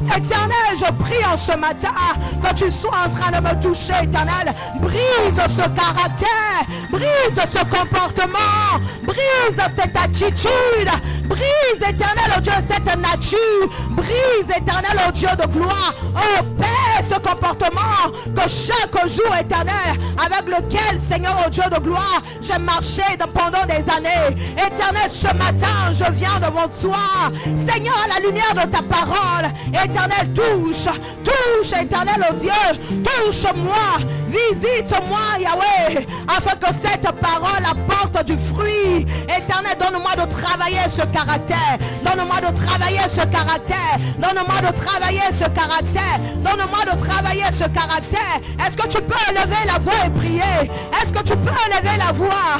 Éternel, je prie en ce matin que tu sois en train de me toucher, éternel. Brise ce caractère, brise ce comportement, brise cette attitude, brise, éternel, oh Dieu, cette nature, brise, éternel, oh Dieu de gloire, oh Père, ce comportement que chaque jour, éternel, avec lequel, Seigneur, oh Dieu de gloire, j'ai marché pendant des années. Éternel, ce matin, je viens devant toi, Seigneur, à la lumière de ta parole. Éternel, touche, éternel, oh Dieu, touche-moi, visite-moi, Yahweh, afin que cette parole apporte du fruit. Éternel, donne-moi de travailler ce caractère, donne-moi de travailler ce caractère, donne-moi de travailler ce caractère, donne-moi de travailler ce caractère. Est-ce que tu peux élever la voix et prier? Est-ce que tu peux élever la voix?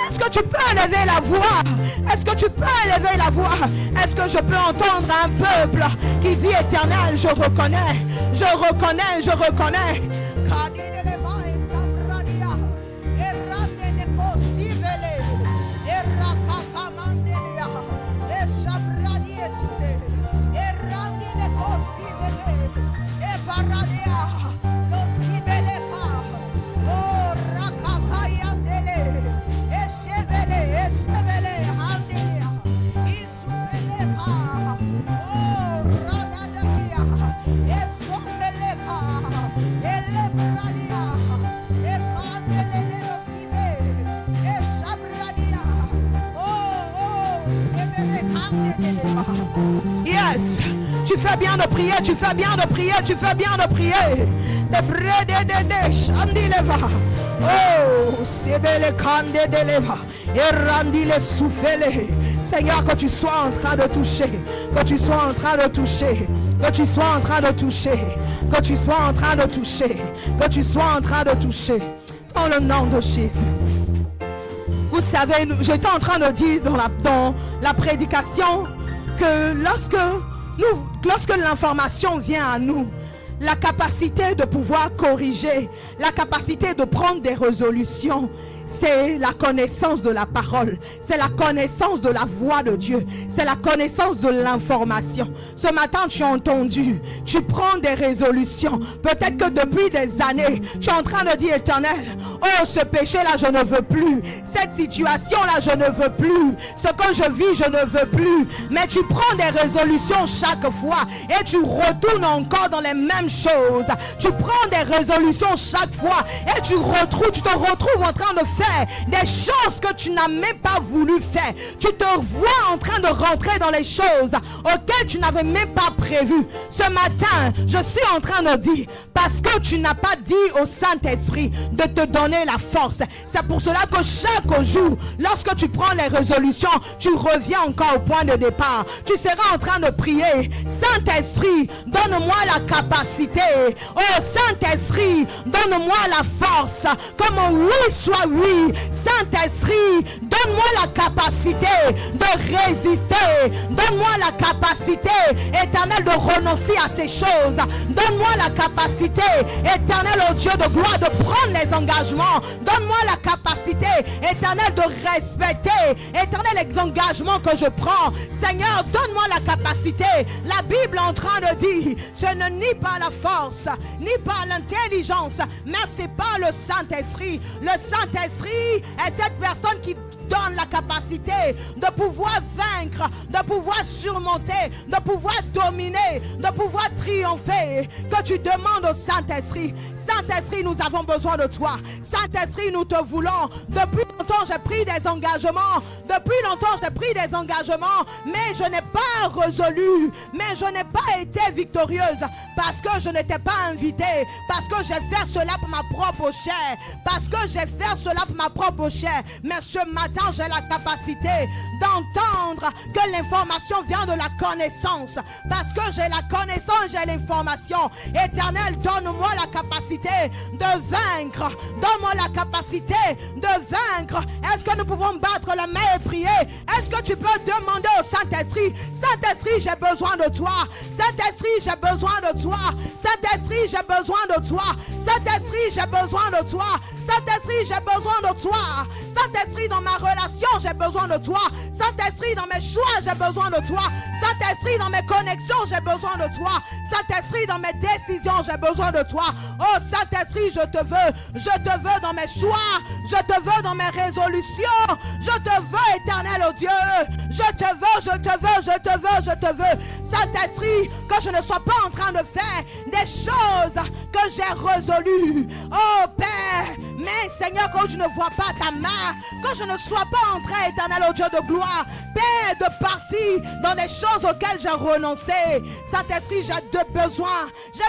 Est-ce que tu peux élever la voix? Est-ce que tu peux élever la voix? Est-ce que je peux entendre un peuple qui dit éternel, je reconnais, je reconnais, je reconnais. Yes, tu fais bien de prier, tu fais bien de prier, tu fais bien de prier. Oh, c'est belle cande de leva et randi le souffle. Seigneur, que tu sois en train de toucher, que tu sois en train de toucher, que tu sois en train de toucher, que tu sois en train de toucher, que tu sois en train de toucher, dans le nom de Jésus. Vous savez, j'étais en train de dire dans la prédication que lorsque l'information vient à nous, la capacité de pouvoir corriger, la capacité de prendre des résolutions, c'est la connaissance de la parole, c'est la connaissance de la voix de Dieu, c'est la connaissance de l'information. Ce matin, tu as entendu, tu prends des résolutions. Peut-être que depuis des années, tu es en train de dire, éternel, oh, ce péché-là, je ne veux plus. Cette situation-là, je ne veux plus. Ce que je vis, je ne veux plus. Mais tu prends des résolutions chaque fois et tu retournes encore dans les mêmes choses. Tu prends des résolutions chaque fois et tu te retrouves en train de faire des choses que tu n'as même pas voulu faire. Tu te vois en train de rentrer dans les choses auxquelles tu n'avais même pas prévu. Ce matin, je suis en train de dire, parce que tu n'as pas dit au Saint-Esprit de te donner la force. C'est pour cela que chaque jour, lorsque tu prends les résolutions, tu reviens encore au point de départ. Tu seras en train de prier, Saint-Esprit, donne-moi la capacité. Oh Saint-Esprit, donne-moi la force. Que mon oui soit oui. Saint-Esprit, donne-moi la capacité de résister. Donne-moi la capacité, éternel, de renoncer à ces choses. Donne-moi la capacité, éternel, au Dieu de gloire, de prendre les engagements. Donne-moi la capacité, éternel, de respecter, éternel, les engagements que je prends. Seigneur, donne-moi la capacité. La Bible est en train de dire, ce n'est ni par la force, ni par l'intelligence, mais c'est par le Saint-Esprit. Le Saint-Esprit est cette personne qui donne la capacité de pouvoir vaincre, de pouvoir surmonter, de pouvoir dominer, de pouvoir triompher. Que tu demandes au Saint-Esprit. Saint-Esprit, nous avons besoin de toi. Saint-Esprit, nous te voulons. Depuis longtemps, j'ai pris des engagements. Depuis longtemps, j'ai pris des engagements. Mais je n'ai pas résolu. Mais je n'ai pas été victorieuse. Parce que je n'étais pas invitée. Parce que j'ai fait cela pour ma propre chair. Parce que j'ai fait cela pour ma propre chair. Mais ce matin, j'ai la capacité d'entendre que l'information vient de la connaissance. Parce que j'ai la connaissance, j'ai l'information. Éternel, donne-moi la capacité de vaincre. Donne-moi la capacité de vaincre. Est-ce que nous pouvons battre la main et prier? Est-ce que tu peux demander au Saint-Esprit? Saint-Esprit, j'ai besoin de toi. Saint-Esprit, j'ai besoin de toi. Saint-Esprit, j'ai besoin de toi. Saint-Esprit, j'ai besoin de toi. Saint-Esprit, j'ai besoin de toi. Saint-Esprit, dans ma relation, j'ai besoin de toi. Saint-Esprit, dans mes choix, j'ai besoin de toi. Saint-Esprit, dans mes connexions, j'ai besoin de toi. Saint-Esprit, dans mes décisions, j'ai besoin de toi. Oh Saint-Esprit, je te veux dans mes choix, je te veux dans mes résolutions, je te veux, éternel, oh Dieu, je te veux, je te veux, je te veux, je te veux. Saint-Esprit, que je ne sois pas en train de faire des choses que j'ai résolues. Oh Père, mais Seigneur, quand je ne vois pas ta main, que je ne sois pas en train, éternel, oh Dieu de gloire, Père, de partir dans des choses auxquelles j'ai renoncé. Saint-Esprit, j'ai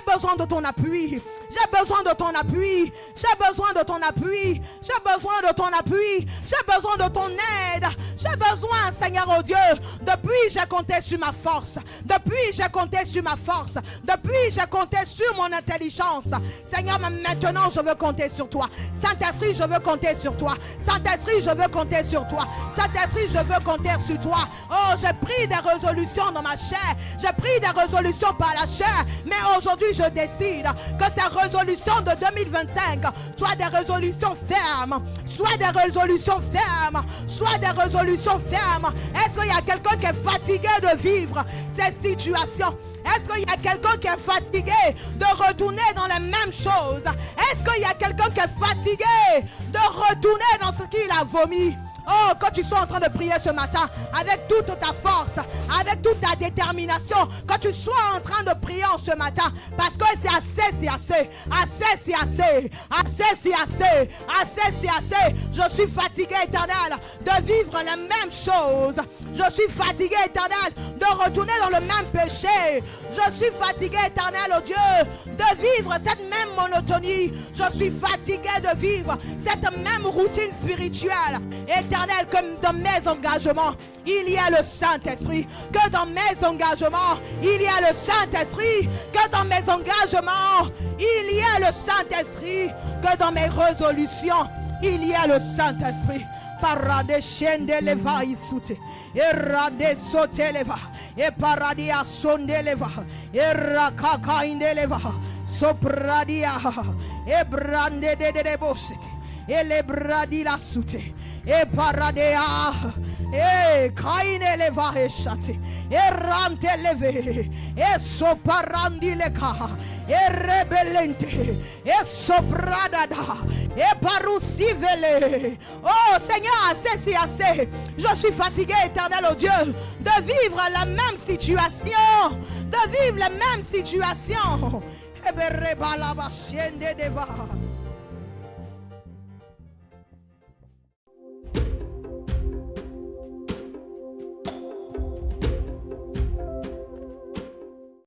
besoin de ton appui. J'ai besoin de ton appui. J'ai besoin de ton appui. J'ai besoin de ton appui. J'ai besoin de ton aide. J'ai besoin, Seigneur, oh Dieu. Depuis, j'ai compté sur ma force. Depuis, j'ai compté sur ma force. Depuis, j'ai compté sur mon intelligence. Seigneur, maintenant, je veux compter sur toi. Saint-Esprit, je veux compter sur toi. Saint-Esprit, je veux compter sur toi. Saint-Esprit, je veux compter sur toi. Oh, j'ai pris des résolutions dans ma chair. J'ai pris des résolutions par la chair. Mais aujourd'hui, je décide que ces résolutions de 2025 soient des résolutions fermes. Soit des résolutions fermes. Soit des résolutions fermes. Est-ce qu'il y a quelqu'un qui est fatigué de vivre ces situations? Est-ce qu'il y a quelqu'un qui est fatigué de retourner dans les mêmes choses? Est-ce qu'il y a quelqu'un qui est fatigué de retourner dans ce qu'il a vomi? Oh, quand tu sois en train de prier ce matin, avec toute ta force, avec toute ta détermination, quand tu sois en train de prier ce matin, parce que c'est assez, c'est assez, assez, c'est assez, assez, c'est assez, assez, c'est assez. Je suis fatigué, éternel, de vivre les mêmes choses. Je suis fatigué, éternel, de retourner dans le même péché. Je suis fatigué, éternel, oh Dieu, de vivre cette même monotonie. Je suis fatigué de vivre cette même routine spirituelle. Éternel, comme dans mes engagements, il y a le Saint-Esprit. Que dans mes engagements, il y a le Saint-Esprit. Que dans mes engagements, il y a le Saint-Esprit. Que dans mes résolutions, il y a le Saint-Esprit. Parade shende leva isute, erade sote leva, e paradia sonde leva, erakaka inde leva, sopradia, e brande de bosete, e le bradi la sute, e paradea, e kaine leva e shate, e rante leve, e soparandi leka, e rebelente, e sopradada, et paroussivele. Oh Seigneur, assez, c'est assez. Je suis fatigué, éternel, oh Dieu, de vivre la même situation. De vivre la même situation.